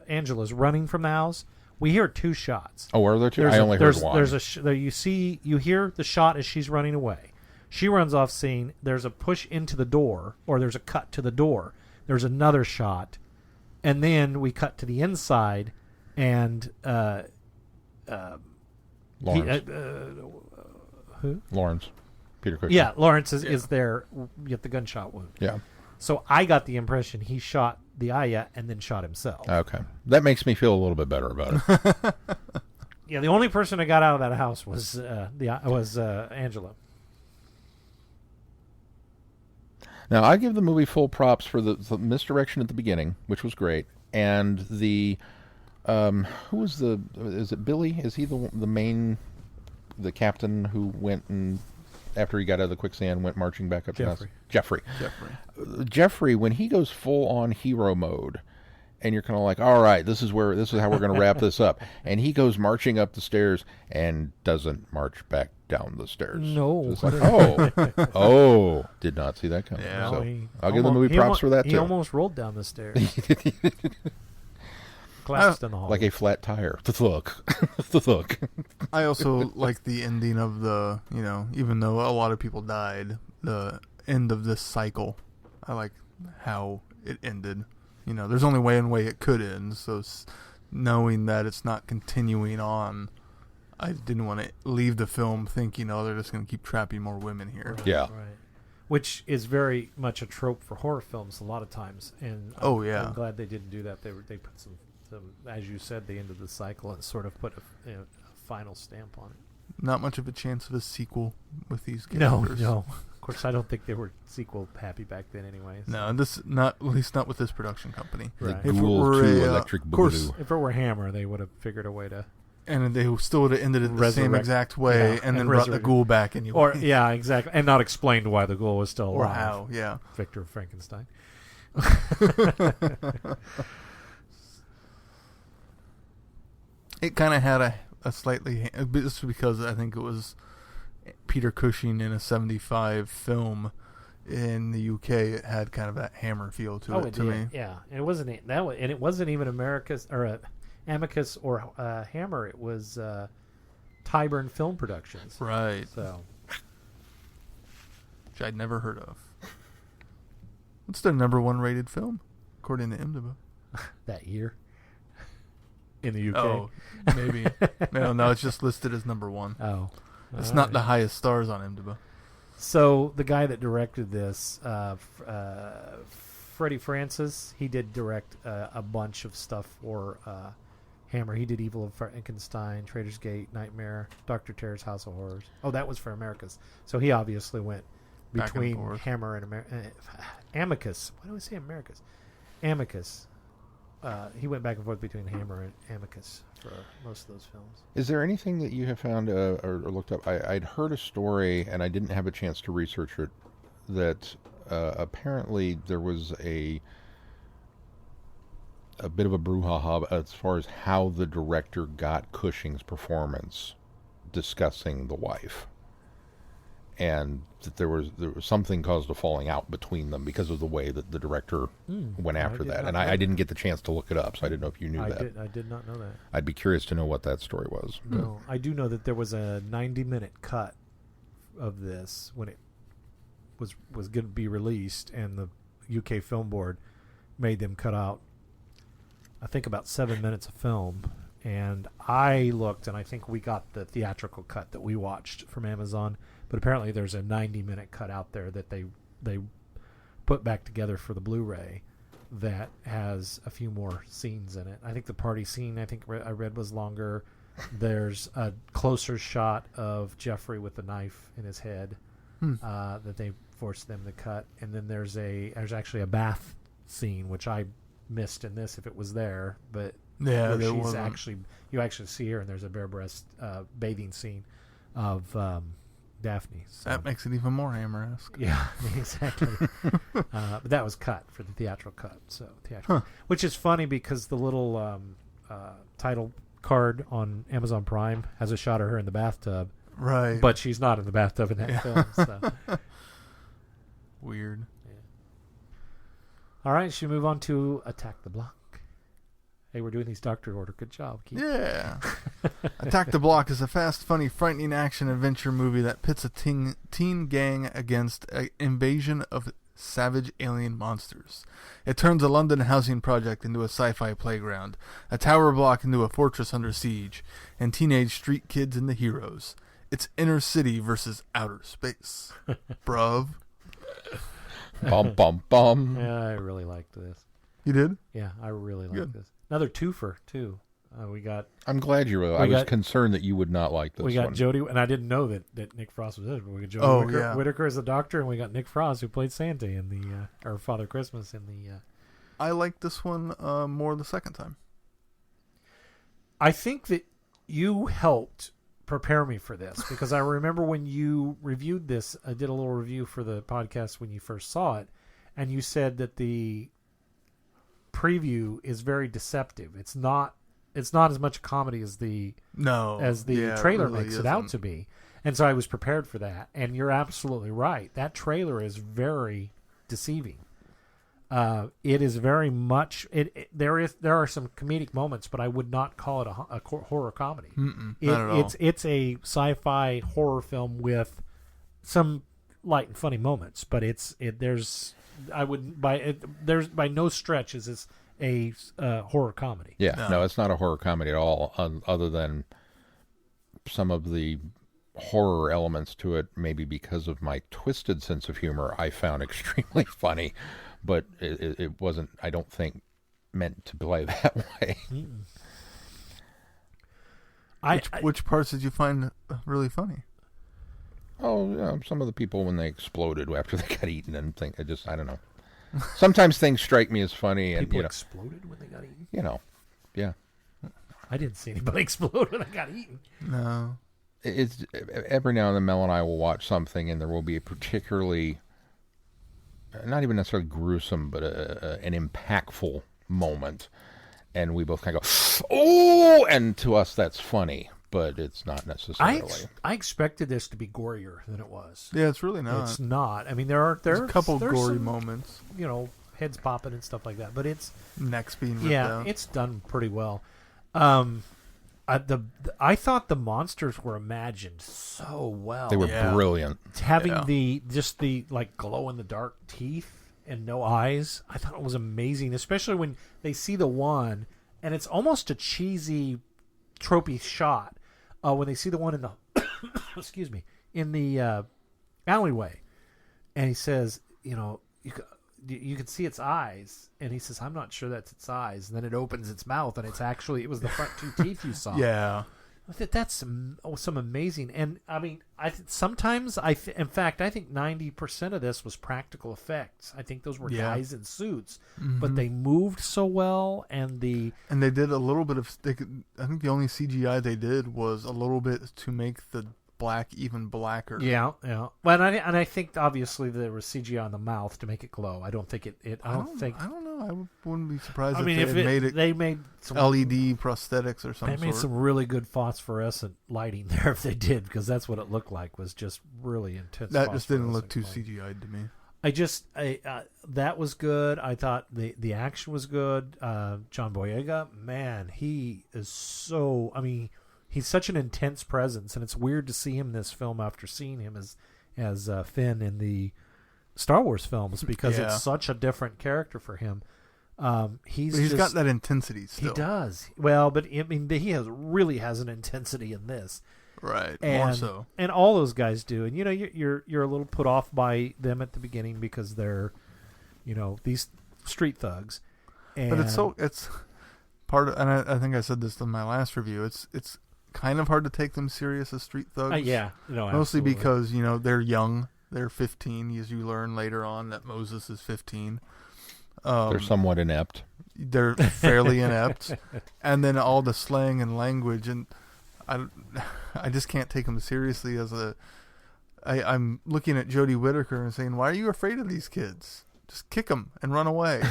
Angela's running from the house, we hear 2 shots. Oh, are there 2? I only heard one. You hear the shot as she's running away. She runs off scene. There's a push into the door, or there's a cut to the door. There's another shot, and then we cut to the inside, and Lawrence. Who? Lawrence. Peter Cushing. Yeah, Lawrence is there. You get the gunshot wound. Yeah. So I got the impression he shot the Aya and then shot himself. Okay. That makes me feel a little bit better about it. Yeah, the only person that got out of that house was Angela. Now, I give the movie full props for the misdirection at the beginning, which was great, and the who was is it Billy? Is he the captain who went and after he got out of the quicksand went marching back up to the house? Jeffrey, when he goes full on hero mode, and you're kind of like, all right, this is how we're going to wrap this up, and he goes marching up the stairs and doesn't march back down the stairs. No. It's like, did not see that coming. Yeah. So I'll give the movie props for that too. He almost rolled down the stairs. Collapsed in the hall. Like a flat tire. The thug. I also like the ending of the, even though a lot of people died, the end of this cycle. I like how it ended. There's only one way it could end, so knowing that it's not continuing on, I didn't want to leave the film thinking, they're just going to keep trapping more women here. Right, yeah. Right. Which is very much a trope for horror films a lot of times. And I'm glad they didn't do that. They put some, as you said, the end of the cycle and sort of put a final stamp on it. Not much of a chance of a sequel with these characters. No. Of course, I don't think they were sequel happy back then anyway. So. No, at least not with this production company. Right. If it Ghoul were 2 Electric Boogaloo. Of course, if it were Hammer, they would have figured a way to... And they still would have ended it the same exact way, and then brought the Ghoul back anyway. Or exactly, and not explained why the Ghoul was still alive. Or how, yeah. Victor Frankenstein. It kind of had a slightly... This is because I think it was Peter Cushing in a 75 film in the UK. It had kind of that Hammer feel to it to me. Yeah, and it wasn't even America's or Amicus or Hammer. It was Tyburn Film Productions. Right. So, which I'd never heard of. What's their number 1 rated film, according to IMDb? That year. In the UK. Oh, maybe. no, it's just listed as number 1. Oh. It's not the highest stars on IMDb. So, the guy that directed this, Freddie Francis, he did direct a bunch of stuff for Hammer. He did Evil of Frankenstein, Trader's Gate, Nightmare, Dr. Terror's House of Horrors. Oh, that was for Americas. So he obviously went between Hammer and Amicus. Why do I say Americas? Amicus. He went back and forth between Hammer and Amicus for most of those films. Is there anything that you have found or looked up? I'd heard a story, and I didn't have a chance to research it, that apparently there was a bit of a brouhaha as far as how the director got Cushing's performance discussing the wife. And that there was something caused a falling out between them because of the way that the director went after that. And I didn't get the chance to look it up, so I didn't know if you knew that. I did not know that. I'd be curious to know what that story was. No, I do know that there was a 90-minute cut of this when it was going to be released, and the UK Film Board made them cut out, I think, about 7 minutes of film. And I looked, and I think we got the theatrical cut that we watched from Amazon. But apparently there's a 90-minute cut out there that they put back together for the Blu-ray that has a few more scenes in it. I think the party scene, I read was longer. There's a closer shot of Jeffrey with the knife in his head that they forced them to cut. And then there's actually a bath scene, which I missed in this if it was there, but Yeah, there she's wasn't. actually, you actually see her, and there's a bare breast bathing scene of Daphne. So. That makes it even more Hammer-esque. Yeah, exactly. But that was cut for the theatrical cut. So which is funny because the little title card on Amazon Prime has a shot of her in the bathtub, Right. but she's not in the bathtub in that film. So. Weird. All right, should we move on to Attack the Block? Hey, we're doing these Doctor Order. Good job, Keith. Yeah. Attack the Block is a fast, funny, frightening action-adventure movie that pits a teen gang against an invasion of savage alien monsters. It turns a London housing project into a sci-fi playground, a tower block into a fortress under siege, and teenage street kids into heroes. It's inner city versus outer space. Bruv. Bum, bum, bum. Yeah, I really liked this. You did? Yeah, I really liked Good. this. Another twofer, too. We got I'm glad you really. I was got- concerned that you would not like this we got one. Jodie, and I didn't know that Nick Frost was in it. But we got Jodie Whittaker as the Doctor, and we got Nick Frost who played Santa in the or Father Christmas in the. I liked this one more the second time. I think that you helped prepare me for this because I remember when you reviewed this, I did a little review for the podcast when you first saw it, and you said that the preview is very deceptive. It's not as much a comedy as the trailer really makes it out isn't. to be. And so I was prepared for that. And you're absolutely right. That trailer is very deceiving. It is very much there are some comedic moments, but I would not call it a horror comedy. Not at all. It's a sci-fi horror film with some light and funny moments, but there's by no stretch is this a horror comedy. Yeah, no, it's not a horror comedy at all, other than some of the horror elements to it, maybe because of my twisted sense of humor, I found extremely funny, but it wasn't, I don't think, meant to play that way. Which parts did you find really funny? Oh, yeah, some of the people when they exploded after they got eaten and think, I don't know. Sometimes things strike me as funny, and People exploded when they got eaten. Yeah. I didn't see anybody explode when they got eaten. No. It's every now and then Mel and I will watch something, and there will be a particularly, not even necessarily gruesome, but an impactful moment, and we both kind of go, "Oh!" And to us, that's funny, but it's not necessarily. I expected this to be gorier than it was. Yeah, it's really not. It's not. I mean, there's a couple there's gory some, moments. Heads popping and stuff like that. But it's Necks being ripped out. it's done pretty well. I thought the monsters were imagined so well. They were Yeah. brilliant. Having the like glow in the dark teeth and no eyes. I thought it was amazing, especially when they see the one, and it's almost a cheesy, tropey shot when they see the one in the excuse me, in the alleyway, and he says, you can see its eyes, and he says, "I'm not sure that's its eyes." And then it opens its mouth, and it was the front two teeth you saw. Yeah. That's some amazing. And I mean, in fact, I think 90% of this was practical effects. I think those were guys in suits, but they moved so well, and they did a little bit of. I think the only CGI they did was a little bit to make the black even blacker. Yeah. Well, and I think obviously there was CGI on the mouth to make it glow. I don't think I don't know. I wouldn't be surprised if they made some LED prosthetics or something. They made some really good phosphorescent lighting there if they did, because that's what it looked like, was just really intense. That just didn't look too phosphorescent CGI'd to me. That was good. I thought the action was good. John Boyega, man, he is so. I mean, he's such an intense presence, and it's weird to see him in this film after seeing him as Finn in the Star Wars films, because it's such a different character for him. He's got that intensity still. He does. Well, but I mean, he really has an intensity in this. Right, And, more so. And all those guys do. And, you're a little put off by them at the beginning because they're, these street thugs. And but it's part of, and I think I said this in my last review, it's kind of hard to take them serious as street thugs. Yeah. No, mostly absolutely. because, they're young. They're 15, as you learn later on that Moses is 15. They're somewhat inept. They're fairly inept. And then all the slang and language, and I just can't take them seriously as I'm looking at Jodie Whittaker and saying, why are you afraid of these kids? Just kick them and run away.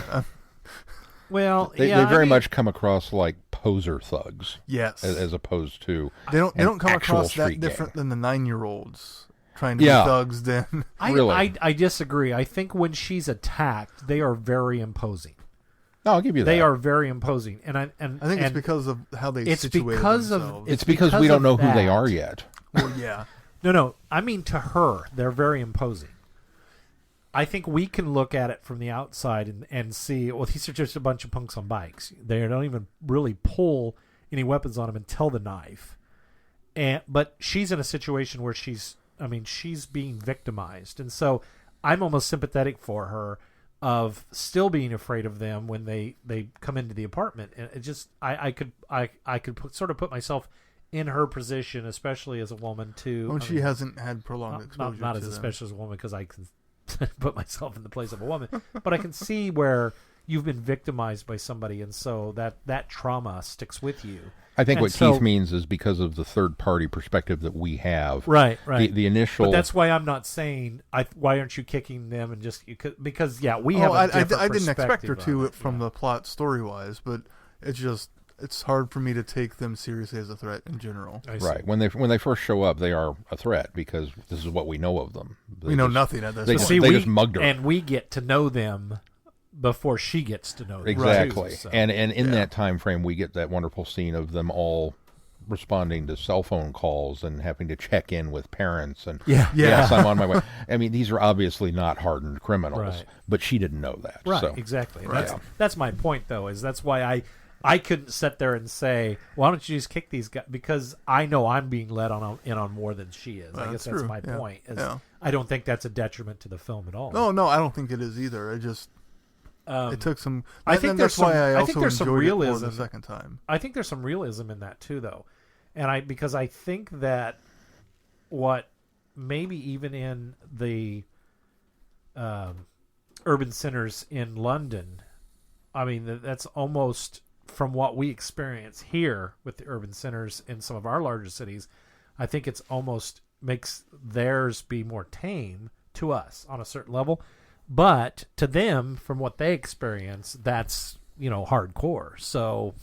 Well, they very much come across like poser thugs. Yes. As opposed to they don't come across that street different gang. than the 9-year-olds trying to be thugs then. I disagree. I think when she's attacked, they are very imposing. No, I'll give you that. They are very imposing, and I think it's because of how they situated themselves. It's because we don't know who they are yet. Well, yeah. No. I mean, to her, they're very imposing. I think we can look at it from the outside and see, well, these are just a bunch of punks on bikes. They don't even really pull any weapons on them until the knife. But she's in a situation where she's being victimized. And so I'm almost sympathetic for her of still being afraid of them when they come into the apartment. And it just, I could sort of put myself in her position, especially as a woman too. When she hasn't had prolonged exposure not to as them. especially as a woman, because I can put myself in the place of a woman, but I can see where you've been victimized by somebody, and so that trauma sticks with you. I think what Keith means is because of the third-party perspective that we have. Right. The initial. But that's why I'm not saying why aren't you kicking them and just because we have. I didn't expect her to from the plot story-wise, but it's hard for me to take them seriously as a threat in general. Right. When they first show up, they are a threat because this is what we know of them. We know nothing at this point. They just mugged her, and we get to know them before she gets to know them. Exactly. Too, so. And in that time frame, we get that wonderful scene of them all responding to cell phone calls and having to check in with parents. And yes, I'm on my way. I mean, these are obviously not hardened criminals, but she didn't know that. Right. So. Exactly. That's my point, though. Is that's why I couldn't sit there and say, why don't you just kick these guys? Because I know I'm being led in on more than she is. I guess that's my point. I don't think that's a detriment to the film at all. No, I don't think it is either. It took some. I think that's why I also there's some enjoyed realism it more the second time. I think there's some realism in that too, though, because I think that what maybe even in the urban centers in London, I mean that's almost from what we experience here with the urban centers in some of our larger cities. I think it's almost makes theirs be more tame to us on a certain level. But to them, from what they experience, that's, hardcore. So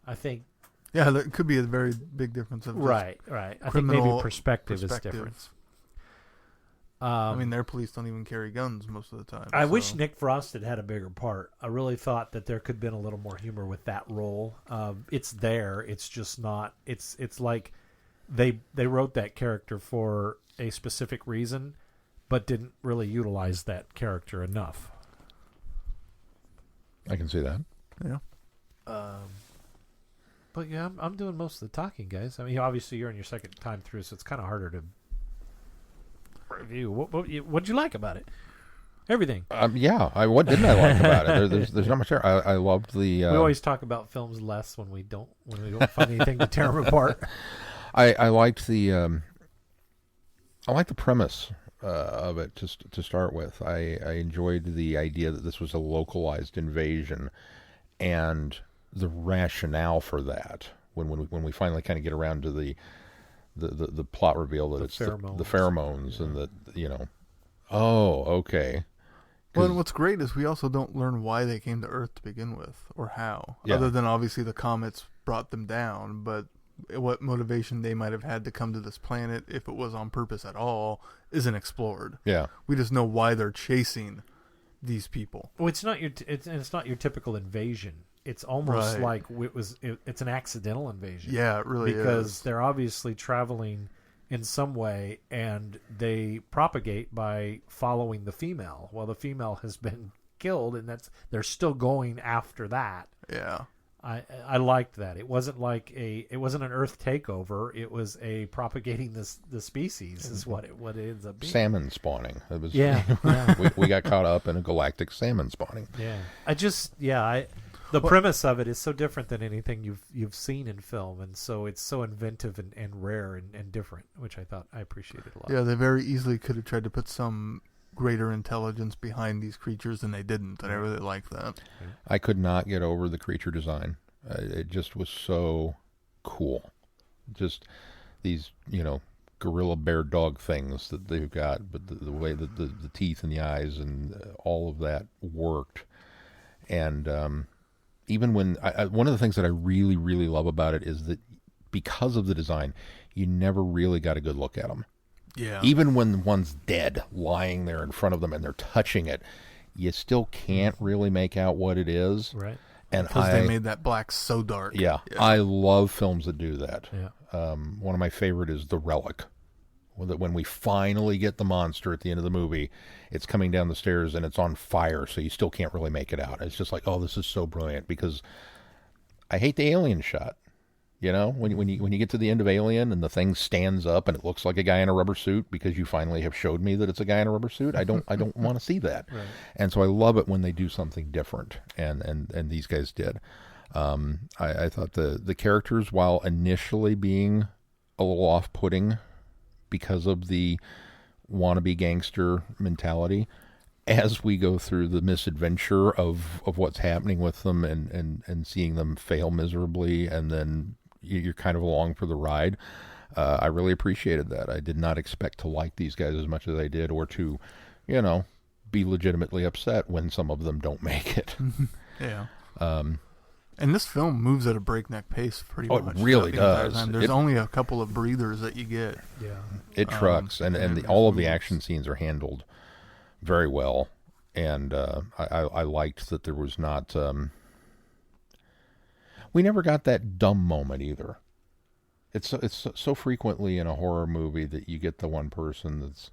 I think... Yeah, there could be a very big difference. Of right. I think maybe perspective is different. I mean, their police don't even carry guns most of the time. I wish Nick Frost had a bigger part. I really thought that there could have been a little more humor with that role. It's there. It's just not... It's like they wrote that character for a specific reason, but didn't really utilize that character enough. I can see that. Yeah. But yeah, I'm doing most of the talking, guys. I mean, obviously you're on your second time through, so it's kind of harder to review. What'd you like about it? Everything. What didn't I like about it? There's not much there. I loved the. We always talk about films less when we don't find anything to tear them apart. I liked the. I liked the premise of it to start with. I enjoyed the idea that this was a localized invasion, and the rationale for that. When we finally kind of get around to the plot reveal that it's the pheromones and that okay. Well, and what's great is we also don't learn why they came to Earth to begin with or how, other than obviously the comets brought them down, but what motivation they might have had to come to this planet, if it was on purpose at all, isn't explored. Yeah, we just know why they're chasing these people. Well, it's not your typical invasion. it's almost Right. like it's an accidental invasion. Yeah, it really because is. they're obviously traveling in some way, and they propagate by following the female. Well, the female has been killed, and they're still going after that. Yeah. I liked that. It wasn't it wasn't an Earth takeover. It was a propagating the species is what it ends up being. Salmon spawning. It was, Yeah. we got caught up in a galactic salmon spawning. Yeah. The premise of it is so different than anything you've seen in film, and so it's so inventive and rare and different, which I appreciated a lot. Yeah, they very easily could have tried to put some greater intelligence behind these creatures, and they didn't. And I really like that. I could not get over the creature design. It just was so cool. Just these, gorilla bear dog things that they've got, but the way that the teeth and the eyes and all of that worked. And even when one of the things that I really, really love about it is that because of the design, you never really got a good look at them. Yeah. Even when one's dead, lying there in front of them, and they're touching it, you still can't really make out what it is. Right. And Because they made that black so dark. Yeah, I love films that do that. Yeah. One of my favorite is The Relic. When we finally get the monster at the end of the movie, it's coming down the stairs and it's on fire, so you still can't really make it out. It's just like, oh, this is so brilliant, because I hate the alien shot. When you get to the end of Alien and the thing stands up and it looks like a guy in a rubber suit because you finally have showed me that it's a guy in a rubber suit, I don't want to see that. Right. And so I love it when they do something different, and these guys did. I thought the characters, while initially being a little off-putting because of the wannabe gangster mentality, as we go through the misadventure of what's happening with them and seeing them fail miserably, and then you're kind of along for the ride. I really appreciated that. I did not expect to like these guys as much as I did, or to, be legitimately upset when some of them don't make it. Yeah. And this film moves at a breakneck pace pretty much. It really the entire does. time. There's only a couple of breathers that you get. Yeah. It trucks, and all of the action scenes are handled very well. And I liked that there was not... we never got that dumb moment either. It's so frequently in a horror movie that you get the one person that's,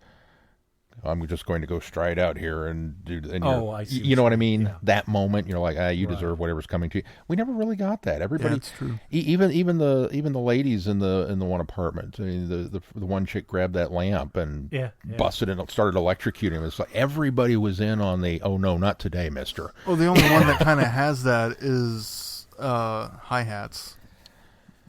I'm just going to go straight out here and do. And I see. You know what I mean? Yeah. That moment, you're like, you Right. deserve whatever's coming to you. We never really got that. Everybody, That's true. even the ladies in the one apartment. I mean, the one chick grabbed that lamp and busted it and started electrocuting him. It's like everybody was in on the, oh no, not today, mister. Well, the only one that kind of has that is Hi-Hats.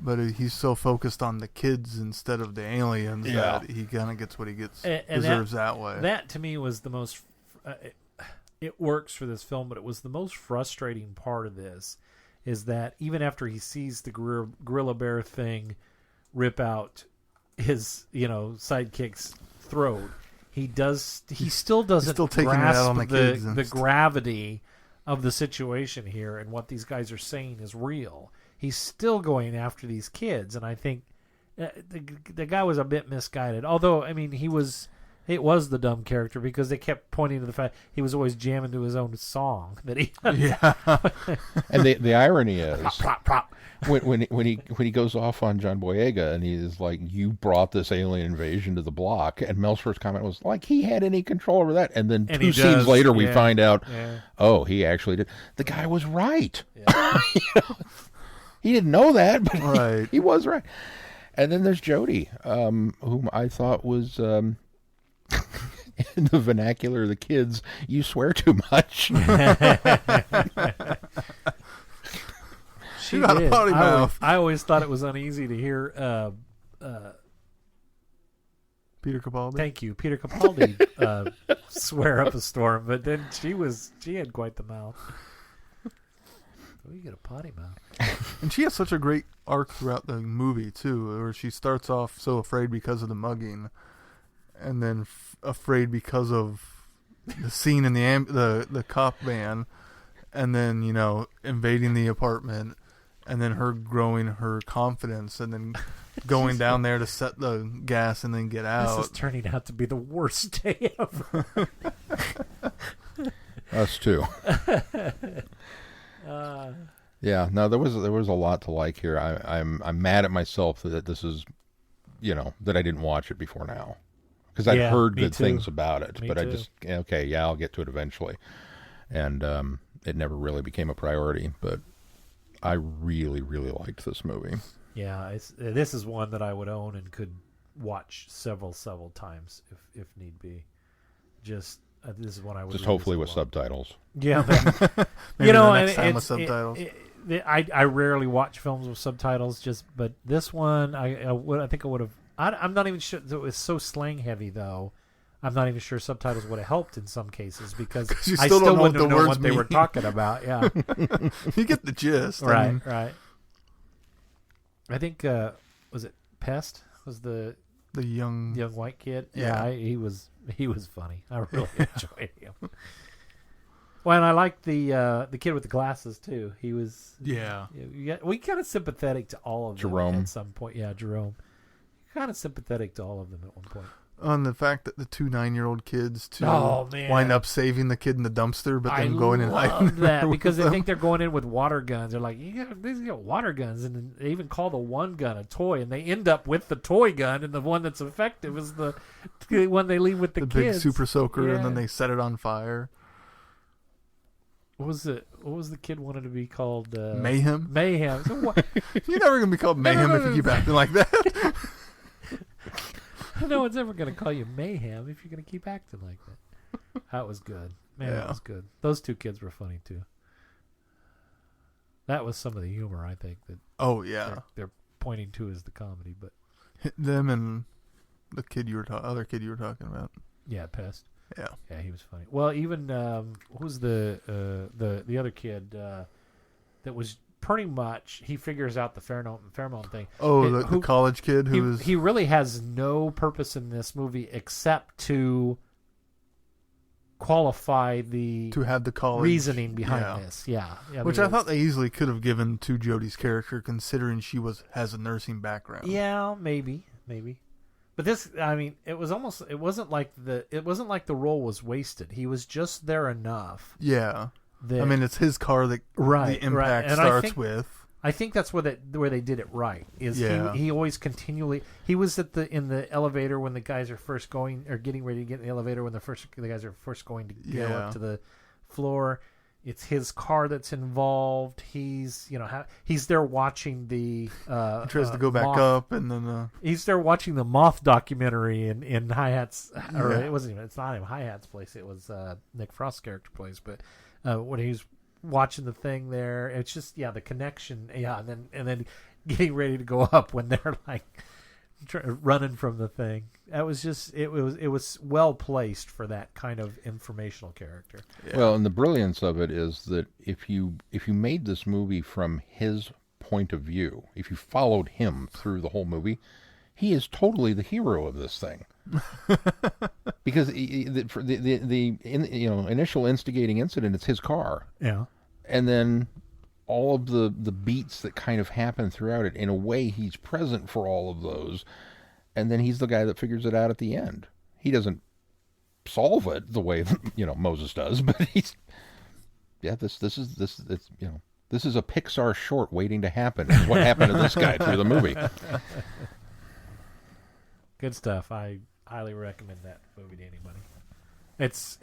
But he's so focused on the kids instead of the aliens that he kind of gets what he gets, And deserves that way. That to me was the most. It works for this film, but it was the most frustrating part of this, is that even after he sees the gorilla bear thing rip out his sidekick's throat, he still doesn't still taking it grasp out on the kids and the gravity of the situation here and what these guys are saying is real. He's still going after these kids, and I think the guy was a bit misguided. Although, I mean, it was the dumb character because they kept pointing to the fact he was always jamming to his own song that he. Yeah. And the irony is, Plop, plop. when he goes off on John Boyega and he's like, "You brought this alien invasion to the block," and Mel's first comment was like, "He had any control over that?" And then And two he scenes does, later, we yeah. find out, Yeah. oh, he actually did. The guy was right. Yeah. He didn't know that, but Right. he was right. And then there's Jodie, whom I thought was, in the vernacular of the kids, you swear too much. She got a potty mouth. I always thought it was uneasy to hear. Peter Capaldi. Thank you, Peter Capaldi, swear up a storm, but then she had quite the mouth. Oh, you get a potty mouth. And she has such a great arc throughout the movie too, where she starts off so afraid because of the mugging, and then afraid because of the scene in the cop van, and then invading the apartment, and then her growing her confidence, and then going down there to set the gas and then get out. This is turning out to be the worst day ever. Us too. Yeah, no, there was a lot to like here. I'm mad at myself that this is, that I didn't watch it before now, because I'd heard me good too. things about it, Me but I too. just I'll get to it eventually, and it never really became a priority. But I really really liked this movie. Yeah, this is one that I would own and could watch several times if need be. Just this is one I would Just revisit hopefully with a lot. subtitles. Yeah, Maybe the and next time with it's- subtitles. I rarely watch films with subtitles. But this one I think I would have. I'm not even sure. It was so slang heavy though. I'm not even sure subtitles would have helped in some cases because you I still still don't know what wouldn't the have known words what they were mean. talking about. Yeah, You get the gist. I right, mean, right. I think was it Pest was the the young. white kid. Yeah. He was funny. I really enjoyed him. Well, and I liked the kid with the glasses too. He was Yeah. we kind of sympathetic to all of them Jerome. at some point. Yeah, Jerome. Kind of sympathetic to all of them at one point. On the fact that the 2 9-year-old kids Oh, man. wind up saving the kid in the dumpster, but I then going and hiding love that with because they them. think they're going in with water guns. They're like, these got water guns, and then they even call the one gun a toy, and they end up with the toy gun, and the one that's effective is the one they leave with the the big kids. super soaker, and then Yeah. they set it on fire. What was it? What was the kid wanted to be called? Mayhem. Mayhem. So what? You're never gonna be called Mayhem if you keep acting like that. No one's ever going to call you Mayhem if you're going to keep acting like that. That was good. Man, that Yeah. was good. Those two kids were funny, too. That was some of the humor, I think, that Oh yeah, they're pointing to as the comedy. But, them and the kid other kid you were talking about. yeah, Pest. Yeah. Yeah, he was funny. Well, even, who's the other kid that was pretty much, he figures out the pheromone thing. Oh, It- the who- college kid who was. He really has no purpose in this movie except to qualify the to have the college reasoning behind yeah. this. Yeah. Which I thought they easily could have given to Jodie's character, considering she has a nursing background. Yeah, maybe. But this, I mean, it wasn't like the role was wasted. He was just there enough. Yeah. That, I mean, it's his car that Right, the impact right. And I starts think- with. I think that's where they did it right. Is Yeah. he always continually he was in the elevator when the guys are first going or getting ready to get in the elevator when the guys are first going to go Yeah. up to the floor. It's his car that's involved. He's he's there watching the He tries to go back Moth. up, and then He's there watching the Moth documentary in Hi-Hat's, or Yeah. it's not even Hi-Hat's place. It was Nick Frost's character place, but when he's watching the thing there, it's just the connection, and then getting ready to go up when they're like running from the thing. That was just it was well placed for that kind of informational character. yeah. Well, and the brilliance of it is that if you made this movie from his point of view, if you followed him through the whole movie, he is totally the hero of this thing. Because the initial instigating incident, it's his car, Yeah. and then all of the beats that kind of happen throughout it, in a way, he's present for all of those, and then he's the guy that figures it out at the end. He doesn't solve it the way Moses does, but he's this is a Pixar short waiting to happen. Is what happened to this guy through the movie. Good stuff. I highly recommend that movie to anybody. It's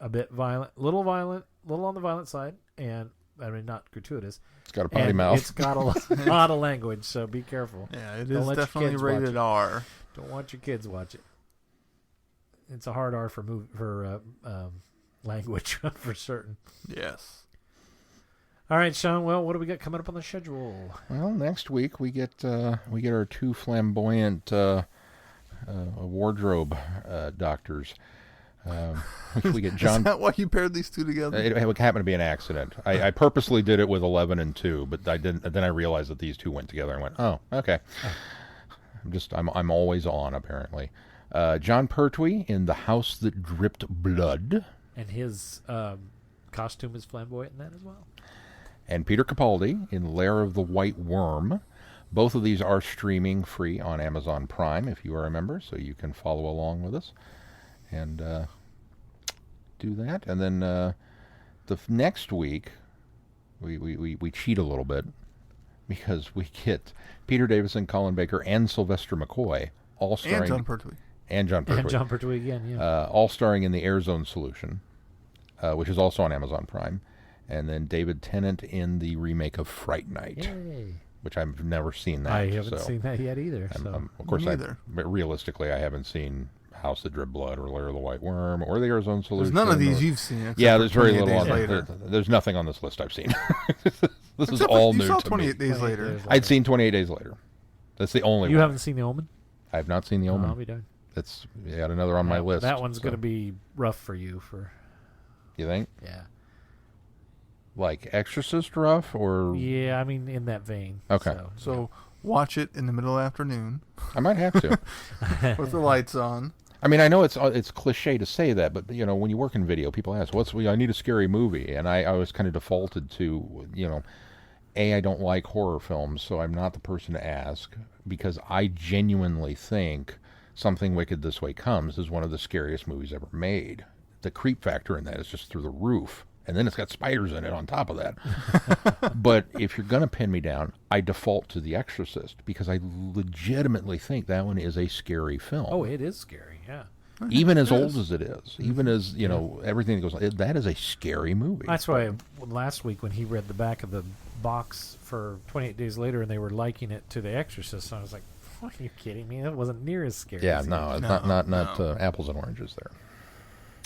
a bit violent, little on the violent side, and I mean not gratuitous. It's got a potty And mouth. It's got a lot of language, so be careful. yeah, it Don't is let your definitely kids watch rated it. R. Don't want your kids watch it. It's a hard R for language for certain. Yes. All right, Sean. Well, what do we got coming up on the schedule? Well, next week we get our two flamboyant wardrobe doctors. We get Is John. that why you paired these two together? It happened to be an accident. I purposely did it with 11 and 2, but I didn't. Then I realized that these two went together and went, oh, okay. I'm always on apparently. John Pertwee in The House That Dripped Blood, And his costume is flamboyant in that as well. and Peter Capaldi in Lair of the White Worm. Both of these are streaming free on Amazon Prime, if you are a member, so you can follow along with us and do that. And then the next week, we cheat a little bit because we get Peter Davison, Colin Baker, and Sylvester McCoy all starring. And John Pertwee. And John Pertwee. And John Pertwee again, yeah. All starring in the Air Zone Solution, which is also on Amazon Prime. And then David Tennant in the remake of Fright Night, Yay. which I've never seen that. I haven't seen that yet either. Of course, Neither. but realistically, I haven't seen House That Drip Blood or Lair of the White Worm or the Air Zone Solution. There's none of these you've seen. Yeah, there's very 28 little days on later. There's nothing on this list I've seen. This is Except all you new saw to me. 28 days later. I'd seen 28 Days Later. That's the only You one. haven't seen The Omen? I have not seen The Oh, Omen. I'll be darned. That's yet another on my list. That one's so. going to be rough for you. You think? Yeah. Like Exorcist rough or... Yeah, I mean, in that vein. Okay. So watch it in the middle of the afternoon I might have to. with the lights on. I mean, I know it's cliche to say that, but you know, when you work in video, people ask, I need a scary movie, and I was kind of defaulted to, you know, I don't like horror films, so I'm not the person to ask, because I genuinely think Something Wicked This Way Comes is one of the scariest movies ever made. The creep factor in that is just through the roof, and then it's got spiders in it on top of that. But if you're going to pin me down, I default to The Exorcist, because I legitimately think that one is a scary film. Oh, it is scary, yeah. Even as old as it is, even as, you know, everything that goes on, that is a scary movie. That's why last week when he read the back of the box for 28 Days Later and they were liking it to The Exorcist, I was like, are you kidding me? That wasn't near as scary. Yeah, as it no, is. it's not apples and oranges there.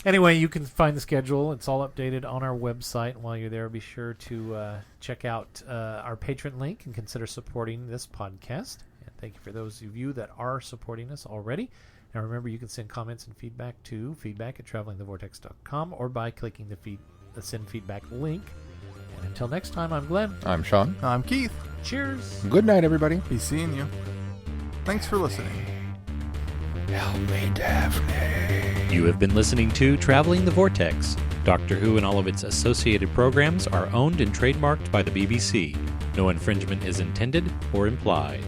Anyway, you can find the schedule. It's all updated on our website. While you're there, be sure to check out our Patreon link and consider supporting this podcast. And thank you for those of you that are supporting us already. And remember, you can send comments and feedback to feedback@travelingthevortex.com or by clicking the send feedback link. And until next time, I'm Glenn. I'm Sean. I'm Keith. Cheers. Good night, everybody. Be seeing you. Thanks for listening. Help me, Daphne. You have been listening to Traveling the Vortex. Doctor Who and all of its associated programs are owned and trademarked by the BBC. No infringement is intended or implied.